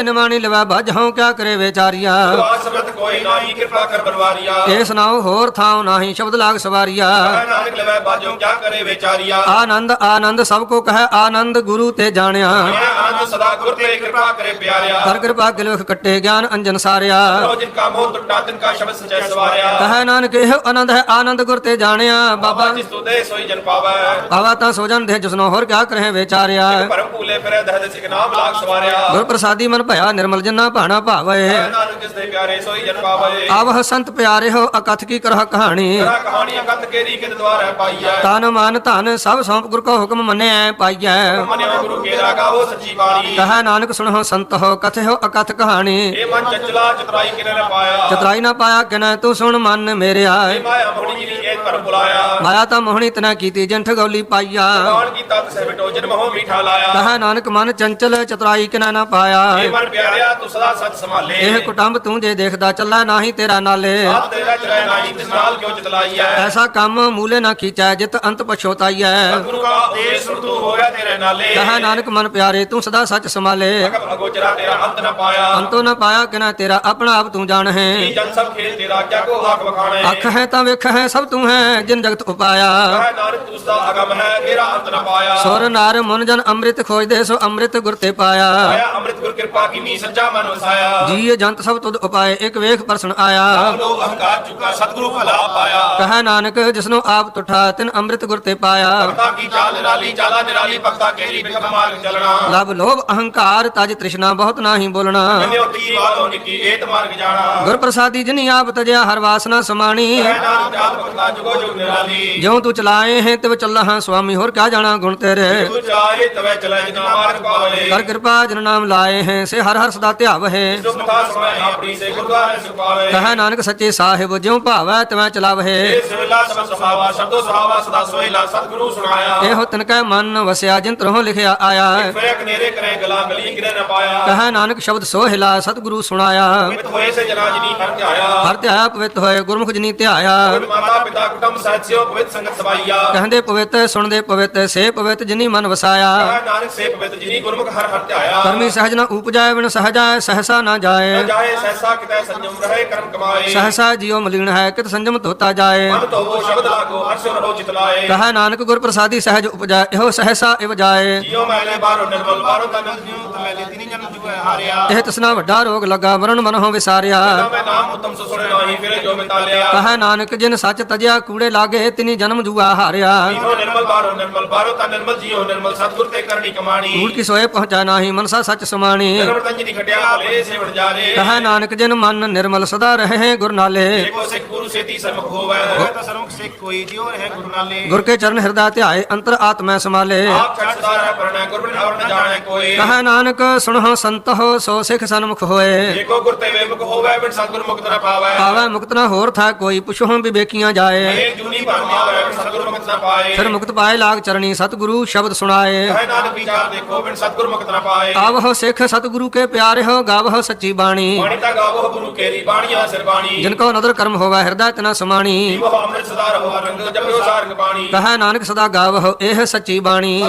ਨਿਮਾਣੀ ਲਵੈ ਭਜਹੁ ਕਿਆ ਕਰੇ ਵਿਚਾਰੀਆ ਵਾਸ ਸਮਤ ਕੋਈ ਨਾਹੀ ਕਿਰਪਾ ਕਰ ਬਰਵਾਰੀਆ ਇਹ ਸੁਨਾਓ ਹੋਰ ਥਾਉ ਨਾਹੀ ਸ਼ਬਦ ਲਾਗ ਸਵਾਰੀਆ ਕਹੈ ਨਾਨਕ ਲਵੈ ਬਾਜੋ ਕਿਆ ਕਰੇ ਵਿਚਾਰੀਆ ਆਨੰਦ ਆਨੰਦ ਸਭ ਕੋ ਕਹੈ ਆਨੰਦ ਗੁਰੂ ਤੇ ਜਾਣਿਆ ਮੈਂ ਆਨੰਦ ਸਦਾ ਗੁਰ ਤੇ ਕਿਰਪਾ ਕਰੇ ਪਿਆਰਿਆ ਕਰ ਕਿਰਪਾ ਗਿਲਵਖ ਕੱਟੇ ਗਿਆਨ ਅੰਜਨ ਸਾਰਿਆ ਰੋ ਜਿਨ ਕਾ ਮੋਹ ਟੁੱਟਾ ਤਿਨ ਕਾ ਸ਼ਬਦ ਸਚੈ ਸਵਾਰਿਆ ਕਹੈ ਨਾਨਕ ਇਹ ਆਨੰਦ ਹੈ ਆਨੰਦ ਗੁਰ ਤੇ ਜਾਣਿਆ ਬਾਬਾ ਜਿਸ ਤੁਦੇ ਸੋਈ ਜਨ ਪਾਵੈ ਆਵਾ ਤਾਂ ਸੋ ਜਨ ਦੇ ਜਿਸਨੋ ਹੋਰ ਕਿਆ ਕਰੇ ਵਿਚਾਰਿਆ ਭਰਮ ਭੂਲੇ ਫਿਰੈ ਦਹਦ ਸਿਕ ਨਾਮ ਲਾਗ ਸਵਾਰਿਆ ਗੁਰ ਪ੍ਰਸਾਦੀ ਮਨ ਭਇਆ ਨਿਰਮਲ ਜਨਾ ਭਾਣਾ ਭਾਵੇ ਕਹੈ ਨਾਨਕ ਜਿਸ ਦੇ ਪਿਆਰੇ ਸੋਈ ਜਨ ਪਾਵੈ ਆਵਹ ਸੰਤ ਪਿਆਰੇ ਹੋ ਅਕਥ ਕੀ ਕਰਹ ਕਹਾਣੀ ਤੇਰਾ ਕਹਾਣੀਆਂ ਕੰਤ ਕੇਰੀ ਕਿਤ ਦਵਾਰੈ ਪਾਈਐ ਤਨ ਮਨ ਧਨ ਸਭ ਸੌਂਪ ਗੁਰ ਕੋ ਹੁਕਮ ਮੰਨਿਆ ਪਾਈਐ ਮਨਿਓ ਗੁਰੂ ਕੇਰਾ ਗਾਵੋ ਸੱਚੀ ਬਾਣੀ ਕਹੈ ਨਾਨਕ ਸੁਣੋ ਸੰਤ ਹੋ ਕਥੇ ਹੋ ਅਕਥ ਕਹਾਣੀ ਇਹ ਮਨ ਚੰਚਲਾ ਚਤਰਾਈ ਕਿਨੇ ਨ ਪਾਇਆ ਚਤਰਾਈ ਨਾ ਪਾਇਆ ਕਿਨੈ ਤੂੰ ਸੁਣ ਮਨ ਮੇਰਿਆ ਇਹ ਮਾਇਆ ਮੋਹਣੀ ਜਿਨੀ ਇਹ ਭਰਮ ਬੁਲਾਇਆ ਮਾਇਆ ਤਾਂ ਮੋਹਣੀ ਤਨਾ ਕੀਤੀ ਜੰਠ ਗੌਲੀ ਪਾਈਆ ਕਾਣ ਕੀਤਾ ਤਸੈ ਬਿਟੋ ਜਿਨ ਮੋਹ ਮੀਠਾ ਲਾਇਆ ਕਹੈ ਨਾਨਕ ਮਨ ਚੰਚਲ ਚਤਰਾਈ ਕਿਨੈ ਨਾ ਪਾਇਆ ਇਹ ਮਨ ਪਿਆਰਿਆ ਤੂੰ ਸਦਾ ਸੱਚ ਸੰਭਾਲੇ ਇਹ ਕੁਟੰਬ ਤੂੰ ਜੇ ਦੇਖਦਾ ਚੱਲਾ ਨਾਹੀ ਤੇਰਾ ਨਾਲੇ ਆਪ ਤੇਰਾ ਚਰੈ ਨਾਹੀ ਤਿਸ ਨਾਲ ਕਿਉ ਚਤਲਾਈਐ ਐਸਾ ਕੰਮ ਮੂਲੇ ਨਾ ਖੀਚੈ ਜਿਤ ਅੰਤ ਪਛੋਤਾਈਐ ਗੁਰੂ ਕਾ ਉਪਦੇਸ਼ ਸੁਣ ਤੂੰ ਹੋਇਆ ਤੇਰੇ ਨਾਲੇ ਕਹੈ ਨਾਨਕ ਮਨ ਪਿਆਰੇ ਤੂੰ ਸਦਾ ਸੱਚ ਸੰਭਾਲੇ ਅਗਮ ਅਗੋਚਰਾ ਤੇਰਾ ਅੰਤ ਨ ਪਾਇਆ ਅੰਤੋ ਨਾ ਪਾਇਆ ਕਿਨੈ ਤੇਰਾ ਆਪਣਾ ਆਪ ਤੂੰ ਜਾਣ ਹੈ ਇਹ ਜਨ ਸਭ ਖੇਲ ਤੇਰਾ ਕਿਆ ਕੋ ਹਾਕ ਵਖਾਣੇ ਅੱਖ ਹੈ ਤਾਂ ਵੇਖ ਹੈ ਸਭ ਤੂੰ ਹੈ ਜਿਨ ਜਗਤ ਉਪਾਇਆ ਕਹੈ ਨਾਨਕ ਤੂੰ ਸਦਾ ਅਗਮ ਹੈ ਤੇਰਾ ਅੰਤ ਨ ਪਾਇਆ ਸੁਰ ਨਾਰ ਮਨ ਜਨ ਅੰਮ੍ਰਿਤ ਖੋਜਦੇ ਸੋ ਅੰਮ੍ਰਿਤ ਗੁਰ ਤੇ ਪਾਇਆ ਆਇਆ ਅੰਮ੍ਰਿਤ ਗੁਰ ਕਿਰਪਾ ਕੀਨੀ ਸੱਚਾ ਮਨ ਵਸਾਇਆ ਜੀ ਜੰਤ ਸਭ ਤੁਧ ਉਪਾਏ ਇੱਕ ਵੇਖ ਪਰਸਨ ਆਇਆ ਲੋ ਅਹੰਕਾਰ ਚੁਕਾ ਸਤਿਗੁਰੂ ਭਲਾ ਪਾਇਆ ਕਹੈ ਨਾਨਕ ਜਿਸਨੂੰ ਆਪ ਤੁਠਾ ਤਿਨ ਅੰਮ੍ਰਿਤ ਗੁਰ ਤੇ ਪਾਇਆ ਭਗਤਾ ਕੀ ਚਾਲ ਨਿਰਾਲੀ ਚਾਲਾ ਨਿਰਾਲੀ ਭਗਤਾ ਕੇਰੀ ਬਿਖਮ ਮਾਰਗ ਚਲਣਾ ਲਬ ਲੋਭ ਅਹੰਕਾਰ ਤਜ ਤ੍ਰਿਸ਼ਨਾ ਬਹੁਤ ਨਾਹੀ ਬੋਲਣਾ ਕੰਨਿਓ ਤੀ ਵਾਲੋ ਨਿੱਕੀ ਏਤ ਮਾਰਗ ਜਾਣਾ ਗੁਰ ਪ੍ਰਸਾਦੀ ਜਿਨੀ ਆਪ ਤਜਿਆ ਹਰ ਵਾਸਨਾ ਸਮਾਣੀ ਕਹੈ ਨਾਨਕ ਜਾਤ ਭਗਤਾ ਜੁਗੋ ਜੁਗ ਨਿਰਾਲੀ ਜਿਉ ਤੂੰ ਚਲਾਏ ਹੈ ਤਿਵ ਚੱਲਾ ਹਾਂ ਸੁਆਮੀ ਹੋਰ ਕਿਆ ਜਾਣਾ ਗੁਣ ਤੇਰੇ ਤੂੰ ਚਾਹੇ ਤਵੇ ਚਲੇ ਜਿਨਾ ਮਾਰਗ ਪਾਵੇ ਕਰ ਕਿਰਪਾ ਜਨ ਨਾਮ ਲਾਏ ਹੈ ਸੇ ਹਰ ਹਰ ਸਦਾ ਧਿਆਵ ਹੈ ਸੁਖ ਮਥਾ ਸਮੈ ਆਪਣੀ ਸੇ ਗੁਰਦੁਆਰੇ ਸੁਪਾਵੇ ਕਹੈ ਨਾਨਕ ਸੱਚੇ ਸਾਹਿਬ ਜਿਉ ਭਾਵੈ ਤਿਵੈ ਚਲਾਵਹਿ ਇਹ ਸਿਵਲਾ ਸਭ ਸੁਹਾਵਾ ਸ਼ਬਦੋ ਸੁਹਾਵਾ ਸਦਾ ਸੋਹਿਲਾ ਸਤਿਗੁਰੂ ਸੁਣਾਇਆ ਇਹੋ ਤਿਨ ਕੈ ਮਨ ਵਸਿਆ ਜਿਨ ਤਰਹੁ ਲਿਖਿਆ ਆਇਆ ਫੇ ਕਨੇਰੇ ਕਰੇ ਗਲਾ ਗਲੀ ਕਿਨੇ ਨ ਪਾਇਆ ਕਹੈ ਨਾਨਕ ਸ਼ਬਦ ਸੋਹਿਲਾ ਸਤਿਗੁਰੂ ਸੁਣਾਇਆ ਮਿਤ ਹੋਏ ਸੇ ਜਨਾ ਜਿਨੀ ਹਰ ਧਿਆਇਆ ਹਰ ਧਿਆਇਆ ਪਵਿੱਤ ਹੋਏ ਗੁਰਮੁਖ ਜਿਨੀ ਧਿਆਇਆ ਮਾਤਾ ਪਿਤਾ ਕੁਟੰਬ ਸਹਿਸਿਓ ਪਵਿੱਤ ਸੰਗਤ ਸਬਾਈਆ ਕਹਿੰਦੇ ਪਵਿੱਤ ਸੁਣਦੇ ਪਵਿੱਤ ਸੇ ਪਵਿੱਤ ਜਿਨੀ ਮਨ ਵਸਾਇਆ ਕਹੈ ਨਾਨਕ ਸੇ ਪਵਿੱਤ ਜਿਨੀ ਗੁਰਮੁਖ ਹਰ ਹਰ ਧਿਆਇਆ ਕਰਮੀ ਸਹਜ ਨ ਉਪਜਾਏ ਬਿਨ ਸਹਜਾਏ ਸਹਸਾ ਨਾ ਜਾਏ ਜਾਏ ਸਹਿਸਾ ਕਿਤੈ ਸੰਜਮ ਰਹੇ ਕਰਮ ਕਮਾਏ ਸਹਸਾ ਜਿਉ ਮਲੀਨ ਹੈ ਕਿਤ ਸੰਜਮ ਧੋਤਾ ਜਾਏ ਮਨ ਧੋਵੋ ਸ਼ਬਦ ਲਾਗੋ ਹਰਸ਼ ਰਹੋ ਚਿਤਲਾਏ ਕਹੈ ਨਾਨਕ ਗੁਰ ਪ੍ਰਸਾਦੀ ਸਹਜ ਉਪਜਾ ਇਹੋ ਸਹਸਾ ਇਵ ਜਾਏ ਜਿਉ ਮੈਲੇ ਬਾਹਰੋਂ ਨਿਰਮਲ ਬਾਹਰੋਂ ਤਨ ਜਿਉ ਤਮੈਲੇ ਤਿਨੀ ਜਨ ਜੁਗੈ ਹਾਰਿਆ ਇਹ ਤਸਨਾ ਵੱਡਾ ਰੋਗ ਲੱਗਾ ਵਰਨ ਮਨਹੁ ਵਿਸਾਰਿਆ ਮੈਂ ਨਾਮ ਉਤਮ ਸੋ ਸੁਣੇ ਨਾਹੀ ਫਿਰੇ ਜੋ ਮਿਤਾਲਿਆ ਕਹੈ ਨਾਨਕ ਜਿਨ ਸੱਚ ਤਜਿਆ ਕੂੜੇ ਲਾਗੇ ਤਿਨੀ ਜਨਮ ਜੂਆ ਹਾਰਿਆ ਜਿਉ ਨਿਰਮਲ ਬਾਹਰੋਂ ਤਨ ਨਿਰਮਲ ਜਿਉ ਨਿਰਮਲ ਸਤਿਗੁਰ ਤੇ ਕਰਨੀ ਕਮਾਣੀ ਕੂੜ ਕੀ ਸੋਏ ਪਹੁੰਚਾ ਨਾਹੀ ਮਨਸਾ ਸੱਚ ਸਮਾਣੀ ਨਿਰਮਲ ਤੰਜਨੀ ਖਟਿਆ ਭਲੇ ਸੇ ਵੜ ਜਾਰੇ ਕਹੈ ਨਾਨਕ ਜਿਨ ਮਨ ਨਿਰਮਲ ਸਦਾ ਰਹੇ ਗੁਰ ਨਾਲੇ ਏਕੋ ਸਿੱਖ ਗੁਰੂ ਸੇਤੀ ਸਰਮੁਖ ਹੋਵੈ ਤਾਂ ਸਰਮੁਖ ਸਿੱਖ ਕੋਈ ਜਿਉ ਰਹੇ ਗੁਰੂ ਨਾਲੇ ਗੁਰ ਕੇ ਚਰਨ ਹਿਰਦਾ ਧਿਆਏ ਅੰਤਰ ਆਤਮੈ ਸਮਾਲੇ ਆਪ ਛੱਡ ਸਦਾ ਰਹਿ ਪਰਣੈ ਗੁਰਬਿਨ ਔਰ ਨ ਜਾਣੈ ਕੋਈ ਕਹੈ ਨਾਨਕ ਸੁਣਹੁ ਸੰਤ ਹੋ ਸੋ ਸਿੱਖ ਸਨਮੁਖ ਹੋਏ ਏਕੋ ਗੁਰ ਤੇ ਵੇਮੁਖ ਹੋਵੈ ਬਿਨ ਸਤਿਗੁਰ ਮੁਕਤ ਨ ਪਾਵੈ ਪਾਵੈ ਮੁਕਤ ਨਾ ਹੋਰ ਥਾ ਕੋਈ ਪੁਛਹੁ ਵਿਵੇਕੀਆਂ ਜਾਏ ਇਹ ਜੂਨੀ ਭਰਮ ਆਵੈ ਬਿਨ ਸਤਿਗੁਰ ਮੁਕਤ ਨ ਪਾਏ ਫਿਰ ਮੁਕਤ ਪਾਏ ਲਾਗ ਚਰਣੀ ਸਤਿਗੁਰੂ ਸ਼ਬਦ ਸੁਣਾਏ ਕਹੈ ਨਾਨਕ ਵਿਚਾਰ ਦੇਖੋ ਬਿਨ ਸਤਿਗੁਰ ਮੁਕਤ ਨ ਪਾਏ ਆਵਹੁ ਸਿੱਖ ਸਤਿਗੁਰੂ ਕੇ ਪਿਆਰੇ ਹੋ ਗਾਵਹੁ ਸੱਚੀ ਬਾਣੀ ਬਾਣੀ ਤਾ ਗਾਵੋ ਗੁਰੂ ਕੇਰੀ ਬਾਣੀਆ ਸਿਰ ਬਾਣੀ ਜਿਨ ਕੋ ਨਦਰ ਕਰਮ ਹੋਵੈ ਹਿਰਦਾ ਤਨਾ ਸਮਾਣੀ ਜੀਵੋ ਅੰਮ੍ਰਿਤ ਸਦਾ ਰਹੋ ਰੰਗ ਜਪਿਓ ਸਾਰੰਗ ਬਾਣੀ ਕਹੈ ਨਾਨਕ ਸਦਾ ਗਾਵਹੁ ਇਹ ਸੱਚੀ ਬਾਣੀ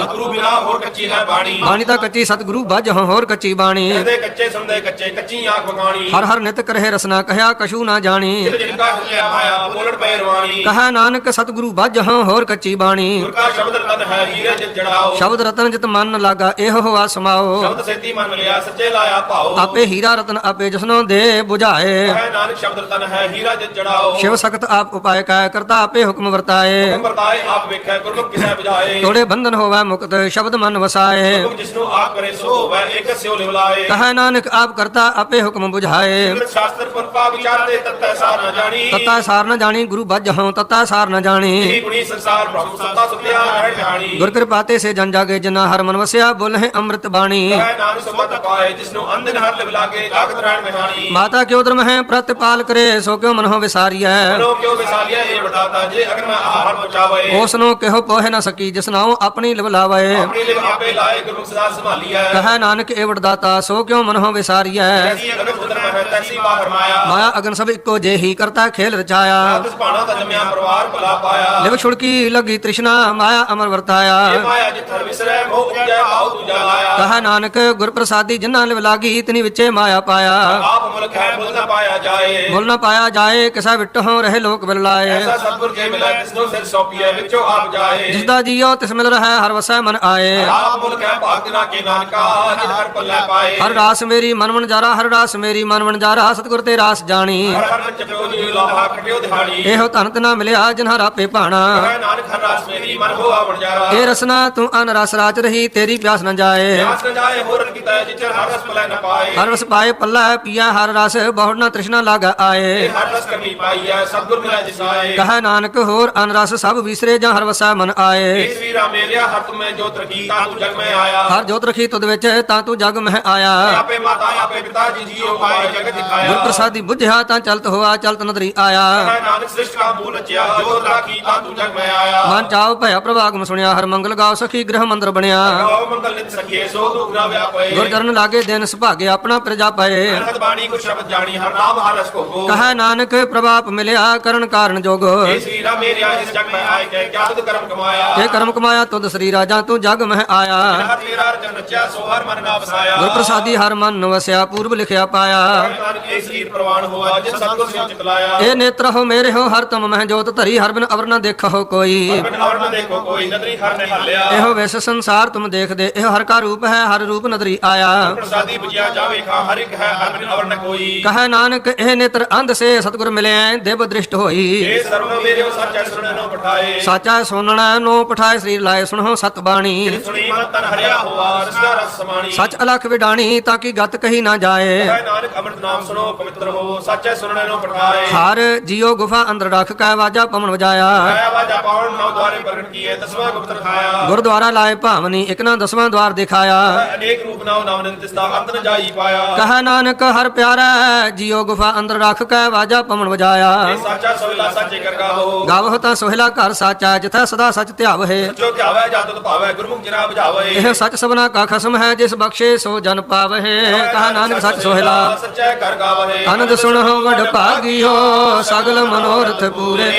ਗੁਰੂ ਬਿਨਾ ਹੋਰ ਕੱਚੀ ਹੈ ਬਾਣੀ ਬਾਣੀ ਤਾਂ ਕੱਚੀ ਸਤਿਗੁਰੂ ਬਾਝਹੁ ਹੋਰ ਕੱਚੀ ਬਾਣੀ ਕਹਿੰਦੇ ਕੱਚੇ ਸੁਣਦੇ ਕੱਚੇ ਕੱਚੀ ਆਂਖ ਵਗਾਣੀ ਹਰ ਹਰ ਨਿਤ ਕਰਹਿ ਰਸਨਾ ਕਹਿਆ ਕਛੂ ਨਾ ਜਾਣੀ ਜਿਤ ਜਿਨ ਕਾ ਹਿਲਿਆ ਮਾਇਆ ਬੋਲਣ ਪੈ ਰਵਾਣੀ ਕਹੈ ਨਾਨਕ ਸਤਿਗੁਰੂ ਬਾਝਹੁ ਹੋਰ ਕੱਚੀ ਬਾਣੀ ਗੁਰ ਕਾ ਸ਼ਬਦ ਰਤਨ ਹੈ ਹੀਰੇ ਜਿਤ ਜੜਾਓ ਸ਼ਬਦ ਰਤਨ ਜਿਤ ਮਨ ਲਾਗਾ ਇਹੋ ਹੋਆ ਸਮਾਓ ਸ਼ਬਦ ਸੇਤੀ ਮਨ ਲਿਆ ਸੱਚੇ ਲਾਇਆ ਭਾਉ ਆਪੇ ਹੀਰਾ ਰਤਨ ਆਪੇ ਜਸਨੋ ਦੇ 부ਝਾਏ ਹੈ ਨਾਨਕ ਸ਼ਬਦ ਰਤਨ ਹੈ ਹੀਰਾ ਜਿਤ ਜੜਾਓ ਸ਼ਿਵ ਸਖਤ ਆਪ ਉਪਾਇ ਕੈ ਕਰਤਾ ਆਪੇ ਹੁਕਮ ਵਰਤਾਏ ਵਰਤਾਏ ਆਪ ਵੇਖੈ ਗੁਰਮੁਖ ਕਿਸੈ ਬੁਝਾਏ ਤੋੜੇ ਬੰਧਨ ਹੋਵੈ ਮੁਕਤ ਸ਼ਬਦ ਮਨ ਵਸਾਏ ਗੁਰਮੁਖ ਜਿਸਨੂੰ ਆਪ ਕਰੇ ਸੋ ਹੋਵੈ ਏਕ ਸਿਉ ਲਿਵਲਾਏ ਕਹੈ ਨਾਨਕ ਆਪ ਕਰਤਾ ਆਪੇ ਹੁਕਮ 부ਝਾਏ ਗੁਰ ਸ਼ਾਸਤਰ ਪਰਪਾ ਵਿਚਾਰਦੇ ਤਤੈ ਸਾਰ ਨਾ ਜਾਣੀ ਤਤਾ ਸਾਰ ਨ ਜਾਣੀ ਗੁਰੂ ਬੱਝ ਹਉ ਤਤਾ ਸਾਰ ਨ ਜਾਣੀ ਇਹ ਗੁਣੀ ਸੰਸਾਰ ਪ੍ਰਭੂ ਸਤਾ ਸੁਤਿਆ ਰਹਿ ਜਾਣੀ ਗੁਰ ਕਿਰਪਾ ਤੇ ਸੇ ਜਨ ਜਾਗੇ ਜਿਨਾ ਹਰ ਮਨ ਵਸਿਆ ਬੋਲੇ ਅੰਮ੍ਰਿਤ ਬਾਣੀ ਹੈ ਨਾਨਕ ਸੁਮਤ ਪਾਏ ਜਿਸਨੂੰ ਅੰਧਨ ਹਰ ਲਿਵ ਲਾਗੇ ਜਾਗਤ ਰਹਿਣ ਮਿਹਾਣੀ ਮਾਤਾ ਕਿਉ ਧਰਮ ਹੈ ਪ੍ਰਤਿਪਾਲ ਕਰੇ ਸੋ ਕਿਉ ਮਨੋ ਵਿਸਾਰੀਐ ਮਨੋ ਕਿਉ ਵਿਸਾਲਿਆ ਇਹ ਵਡਾਤਾ ਜੇ ਅਗਰ ਮੈਂ ਆਹਾਰ ਪਹੁੰਚਾਵੇ ਉਸ ਨੂੰ ਕਿਹੋ ਪੋਹਿ ਨ ਸਕੀ ਜਿਸ ਨਾਉ ਆਪਣੀ ਲਿਵ ਲਾਵੇ ਆਪਣੀ ਲਿਵ ਆਪੇ ਲਾਏ ਗੁਰਮੁਖ ਸਦਾ ਸੰਭਾਲੀਐ ਕਹੈ ਨਾਨਕ ਏ ਵਡਦਾਤਾ ਸੋ ਕਿਉ ਮਨੋ ਵਿਸਾਰੀਐ ਐਸੀ ਅਗਰ ਉਦਰ ਹੈ ਤੈਸੀ ਬਾਹਰ ਮਾਇਆ ਮਾਇਆ ਅਗਨ ਸਭ ਇੱਕੋ ਜਿਹੀ ਕਰਤਾ ਖੇਲ ਰਚਾਇਆ ਤਿਸ ਭਾਣਾ ਦਾ ਜੰਮਿਆ ਪਰਿਵਾਰ ਭਲਾ ਪਾਇਆ ਲਿਵ ਛੁੜਕੀ ਲੱਗੀ ਤ੍ਰਿਸ਼ਨਾ ਮਾਇਆ ਅਮਰ ਇਹ ਵਰਤਾਇਆ ਮਾਇਆ ਜਿੱਥਰ ਵਿਸਰੈ ਮੋਹ ਉਪਜੈ ਭਾਉ ਦੂਜਾ ਲਾਇਆ ਕਹੈ ਨਾਨਕ ਗੁਰ ਪ੍ਰਸਾਦੀ ਜਿਨ੍ਹਾਂ ਲਿਵ ਲਾਗੀ ਤਿਨੀ ਵਿੱਚੇ ਮਾਇਆ ਪਾਇਆ ਆਪ ਮੁਲਕ ਹੈ ਮੁਲ ਨਾ ਪਾਇਆ ਜਾਏ ਮੁੱਲ ਨ ਪਾਇਆ ਜਾਏ ਕਿਸਾ ਵਿਟਹੁ ਰਹੇ ਲੋਕ ਬਿਲ ਲਾਏ ਐਸਾ ਸਤਿਗੁਰ ਜੇ ਮਿਲੈ ਤਿਸ ਨੂੰ ਸਿਰ ਸੌਪੀਐ ਵਿੱਚੋਂ ਆਪ ਜਾਏ ਜਿਸ ਦਾ ਜੀਉ ਤਿਸ ਮਿਲ ਰਹਿ ਹਰ ਵਸੈ ਮਨ ਆਏ ਆਪ ਮੁਲਕ ਹੈ ਭਾਗ ਨਾ ਕੇ ਨਾਨਕਾ ਜਿਨ ਹਰ ਪੱਲੇ ਪਾਏ ਹਰ ਰਾਸ ਮੇਰੀ ਮਨ ਵਣ ਜਾਰਾ ਹਰ ਰਾਸ ਮੇਰੀ ਮਨ ਵਣ ਜਾਰਾ ਸਤਿਗੁਰ ਤੇ ਰਾਸ ਜਾਣੀ ਹਰ ਹਰ ਚੱਪਿਓ ਜੀ ਲੋਹਾ ਖਟਿਓ ਦਿਹਾੜੀ ਇਹੋ ਧਨ ਤਨਾ ਮਿਲਿਆ ਜਿਨ ਹਰ ਆਪੇ ਭਾਣਾ ਹੈ ਨਾਨਕ ਹਰ ਰਾਸ ਮੇਰੀ ਮਨ ਹੋਆ ਬਣ ਜਾਰਾ ਇਹ ਰਸਨਾ ਤੂੰ ਅਨ ਰਸ ਰਾਚ ਰਹੀ ਤੇਰੀ ਪਿਆਸ ਨ ਜਾਏ ਪਿਆਸ ਨ ਜਾਏ ਹੋਰਨ ਕੀਤਾ ਜਿਚਰ ਹਰ ਰਸ ਪਲੇ ਨ ਪਾਏ ਹਰ ਰਸ ਪਾਏ ਪੱਲਾ ਪੀਆ ਹਰ ਰਸ ਬਹੁੜ ਨ ਤ੍ਰਿਸ਼ਨਾ ਲਾਗ ਆਏ ਹਰ ਰਸ ਕਰਨੀ ਪਾਈ ਹੈ ਸਤਿਗੁਰ ਮਿਲੈ ਜਿਸਾਏ ਕਹੈ ਨਾਨਕ ਹੋਰ ਅਨ ਰਸ ਸਭ ਵਿਸਰੇ ਜਾਂ ਹਰ ਵਸੈ ਮਨ ਆਏ ਇਸ ਵੀਰਾ ਮੇਰਿਆ ਹਰ ਤੁਮੇ ਜੋ ਤਰਕੀ ਤਾ ਤੂੰ ਜਗ ਮੈਂ ਆਇਆ ਹਰ ਜੋਤ ਰਖੀ ਤੁਧ ਵਿੱਚ ਤਾਂ ਤੂੰ ਜਗ ਮਹਿ ਆਇਆ ਆਪੇ ਮਾਤਾ ਆਪੇ ਪਿਤਾ ਜੀ ਜੀਓ ਪਾਏ ਜਗਤ ਦਿਖਾਇਆ ਗੁਰ ਪ੍ਰਸਾਦੀ ਬੁਝਿਆ ਤਾਂ ਚਲਤ ਹੋਆ ਚਲਤ ਨਦਰੀ ਆਇਆ ਹੈ ਨਾਨਕ ਸ੍ਰਿਸ਼ਟ ਕਾ ਮੂਲ ਰਚਿਆ ਜੋ ਰਾਖੀ ਤਾ ਤੂੰ ਜਗ ਮੈਂ ਆਇਆ ਮਨ ਚਾਉ ਭਇਆ ਪ੍ਰਭਾਗਮ ਸੁਣਿਆ ਹਰ ਮੰਗਲ ਗਾਓ ਸਖੀ ਗ੍ਰਹ ਮੰਦਰ ਬਣਿਆ ਗਾਓ ਮੰਗਲ ਨਿਤ ਸਖੀਏ ਸੋ ਦੁਖ ਨਾ ਵਿਆਪੇ ਗੁਰ ਚਰਨ ਲਾਗੇ ਦਿਨ ਸੁਭਾਗੇ ਆਪਣਾ ਪ੍ਰਜਾ ਪਏ ਹਰ ਬਾਣੀ ਕੋ ਸ਼ਬਦ ਜਾਣੀ ਹਰ ਨਾਮ ਹਰ ਰਸ ਕੋ ਕਹੈ ਨਾਨਕ ਪ੍ਰਭਾਪ ਮਿਲਿਆ ਕਰਨ ਕਾਰਨ ਜੋਗ ਇਹ ਸ੍ਰੀਰਾ ਮੇਰਿਆ ਇਸ ਜਗ ਮੈਂ ਆਏ ਕੇ ਕਿਆ ਤੁਧ ਕਰਮ ਕਮਾਇਆ ਜੇ ਕਰਮ ਕਮਾਇਆ ਤੁਧ ਸ੍ਰੀ ਰਾਜਾ ਤੂੰ ਜਗ ਮਹਿ ਆਇਆ ਹਰ ਤੇਰਾ ਰਚਨ ਰਚਿਆ ਸੋ ਹਰ ਮਨ ਨਾ ਵਸਾਇਆ ਗੁਰ ਪ੍ਰਸਾਦੀ ਹਰ ਮਨ ਨ ਵਸਿਆ ਪੂਰਬ ਲਿਖਿਆ ਪਾਇਆ ਨਾਨਕ ਇਹ ਸਰੀਰ ਪ੍ਰਵਾਨ ਹੋਆ ਜਿਸ ਸਤਿਗੁਰ ਸਿਉ ਚਿਤਲਾਇਆ ਇਹ ਨੇਤਰ ਹੋ ਮੇਰੇ ਹੋ ਹਰ ਤਮ ਮਹਿ ਜੋਤ ਧਰੀ ਹਰ ਬਿਨ ਅਵਰ ਨ ਦੇਖੋ ਕੋਈ ਬਿਨ ਔਰ ਨਾ ਦੇਖੋ ਕੋਈ ਨਦਰੀ ਹਰ ਨੇ ਹੱਲਿਆ ਇਹੋ ਵਿਸ ਸੰਸਾਰ ਤੁਮ ਦੇਖਦੇ ਇਹ ਹਰ ਕਾ ਰੂਪ ਹੈ ਹਰ ਰੂਪ ਨਦਰੀ ਆਇਆ ਪ੍ਰਸਾਦੀ ਬੁਝਿਆ ਜਾਵੇ ਖਾ ਹਰ ਇੱਕ ਹੈ ਹਰ ਬਿਨ ਔਰ ਨ ਕੋਈ ਕਹੈ ਨਾਨਕ ਇਹ ਨੇਤਰ ਅੰਧ ਸੇ ਸਤਿਗੁਰ ਮਿਲਿਆ ਦੇਵ ਦ੍ਰਿਸ਼ਟ ਹੋਈ ਇਹ ਸਰਵ ਮੇਰੇ ਸੱਚਾ ਸੁਣਨ ਨੂੰ ਪਠਾਏ ਸਾਚਾ ਸੁਣਨਾ ਨੋ ਪਠਾਏ ਸਰੀਰ ਲਾਏ ਸੁਣੋ ਸਤ ਬਾਣੀ ਸੁਣੀ ਮਨ ਤਨ ਹਰਿਆ ਹੋਆ ਰਸਨਾ ਰਸ ਸਮਾਣੀ ਸਚ ਅਲਖ ਵਿਡਾਣੀ ਤਾਂ ਕਿ ਗਤ ਕਹੀ ਨਾ ਜਾਏ ਹੈ ਨਾਨਕ ਅੰਮ੍ਰਿਤ ਨਾਮ ਸੁਣੋ ਪਵਿੱਤਰ ਹੋ ਸੱਚੇ ਸੁਣਨ ਨੂੰ ਪਠਾਏ ਹਰ ਜੀਉ ਗੁਫਾ ਅੰਦਰ ਰੱਖ ਕੈ ਵਾਜਾ ਪਵਨ ਵਜਾਇਆ ਆਇਆ ਵਾਜਾ ਪਾਉਣ ਨੌ ਦੁਆਰੇ ਪ੍ਰਗਟ ਕੀਏ ਦਸਵਾਂ ਗੁਪਤ ਰਖਾਇਆ ਗੁਰਦੁਆਰਾ ਲਾਏ ਭਾਵਨੀ ਇਕ ਨਾ ਦਸਵਾਂ ਦਵਾਰ ਦਿਖਾਇਆ ਅਨੇਕ ਰੂਪ ਨਾਮ ਨਾਮਨੰਦ ਤਿਸਦਾ ਅੰਤ ਨ ਜਾਈ ਪਾਇਆ ਕਹੈ ਨਾਨਕ ਹਰ ਪਿਆਰਾ ਜੀਉ ਗੁਫਾ ਅੰਦਰ ਰੱਖ ਕੈ ਵਾਜਾ ਪਵਨ ਵਜਾਇਆ ਇਹ ਸਾਚਾ ਸੋਹਿਲਾ ਸਾਚੇ ਕਰਗਾ ਹੋ ਗਾਵਹੁ ਤਾਂ ਸੋਹਿਲਾ ਘਰ ਸਾਚਾ ਜਿਥੈ ਸਦਾ ਸਚ ਧਿਆਵਹਿ ਜੋ ਧਿਆਵੈ ਜਾਤੁ ਭਾਵੈ ਗੁਰਮੁਖ ਜਨਾ ਬੁਝਾਵੇ ਇਹ ਸਚ ਸਭਨਾ ਕਾ ਖਸਮ ਹੈ ਜਿਸ ਬਖਸ਼ੇ ਸੋ ਜਨ ਪਾਵਹਿ ਕਹਾ ਨਾਨਕ ਸਚ ਸੋਹਿਲਾ ਸੱਚਾ ਕਰ ਗਾਵਹਿ ਅਨੰਦ ਸੁਣੋ ਵਡ ਭਾਗੀਓ ਸਗਲ ਮਨੋਰਥ ਪੂਰੇ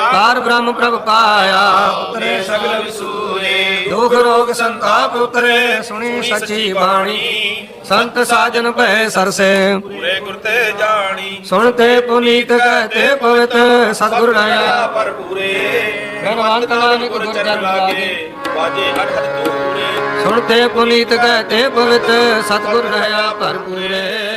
ਪਾਰ ਬ੍ਰਹਮ ਪ੍ਰਭ ਪਾਇਆ ਉਤਰੇ ਸਗਲ ਵਿਸੂਰੇ ਦੁਖ ਰੋਗ ਸੰਤਾਪ ਉਤਰੇ ਸੁਣੀ ਸੱਚੀ ਬਾਣੀ ਸੰਤ ਸਾਜਨ ਭੈ ਸਰਸੇ ਪੂਰੇ ਗੁਰ ਤੇ ਜਾਣੀ ਸੁਣਤੇ ਪੁਨੀਤ ਕਹਤੇ ਪਵਿੱਤ ਸਤਿਗੁਰ ਰਾਇਆ ਪਰ ਪੂਰੇ ਧੰਨਵਾਦ ਨਾਨਕ ਗੁਰ ਚਰਨ ਲਾਗੇ ਬਾਜੇ ਅਠ ਤੂਰੇ ਸੁਣਤੇ ਪੁਨੀਤ ਕਹਤੇ ਪਵਿੱਤ ਸਤਿਗੁਰ ਰਾਇਆ ਭਰਪੂਰੇ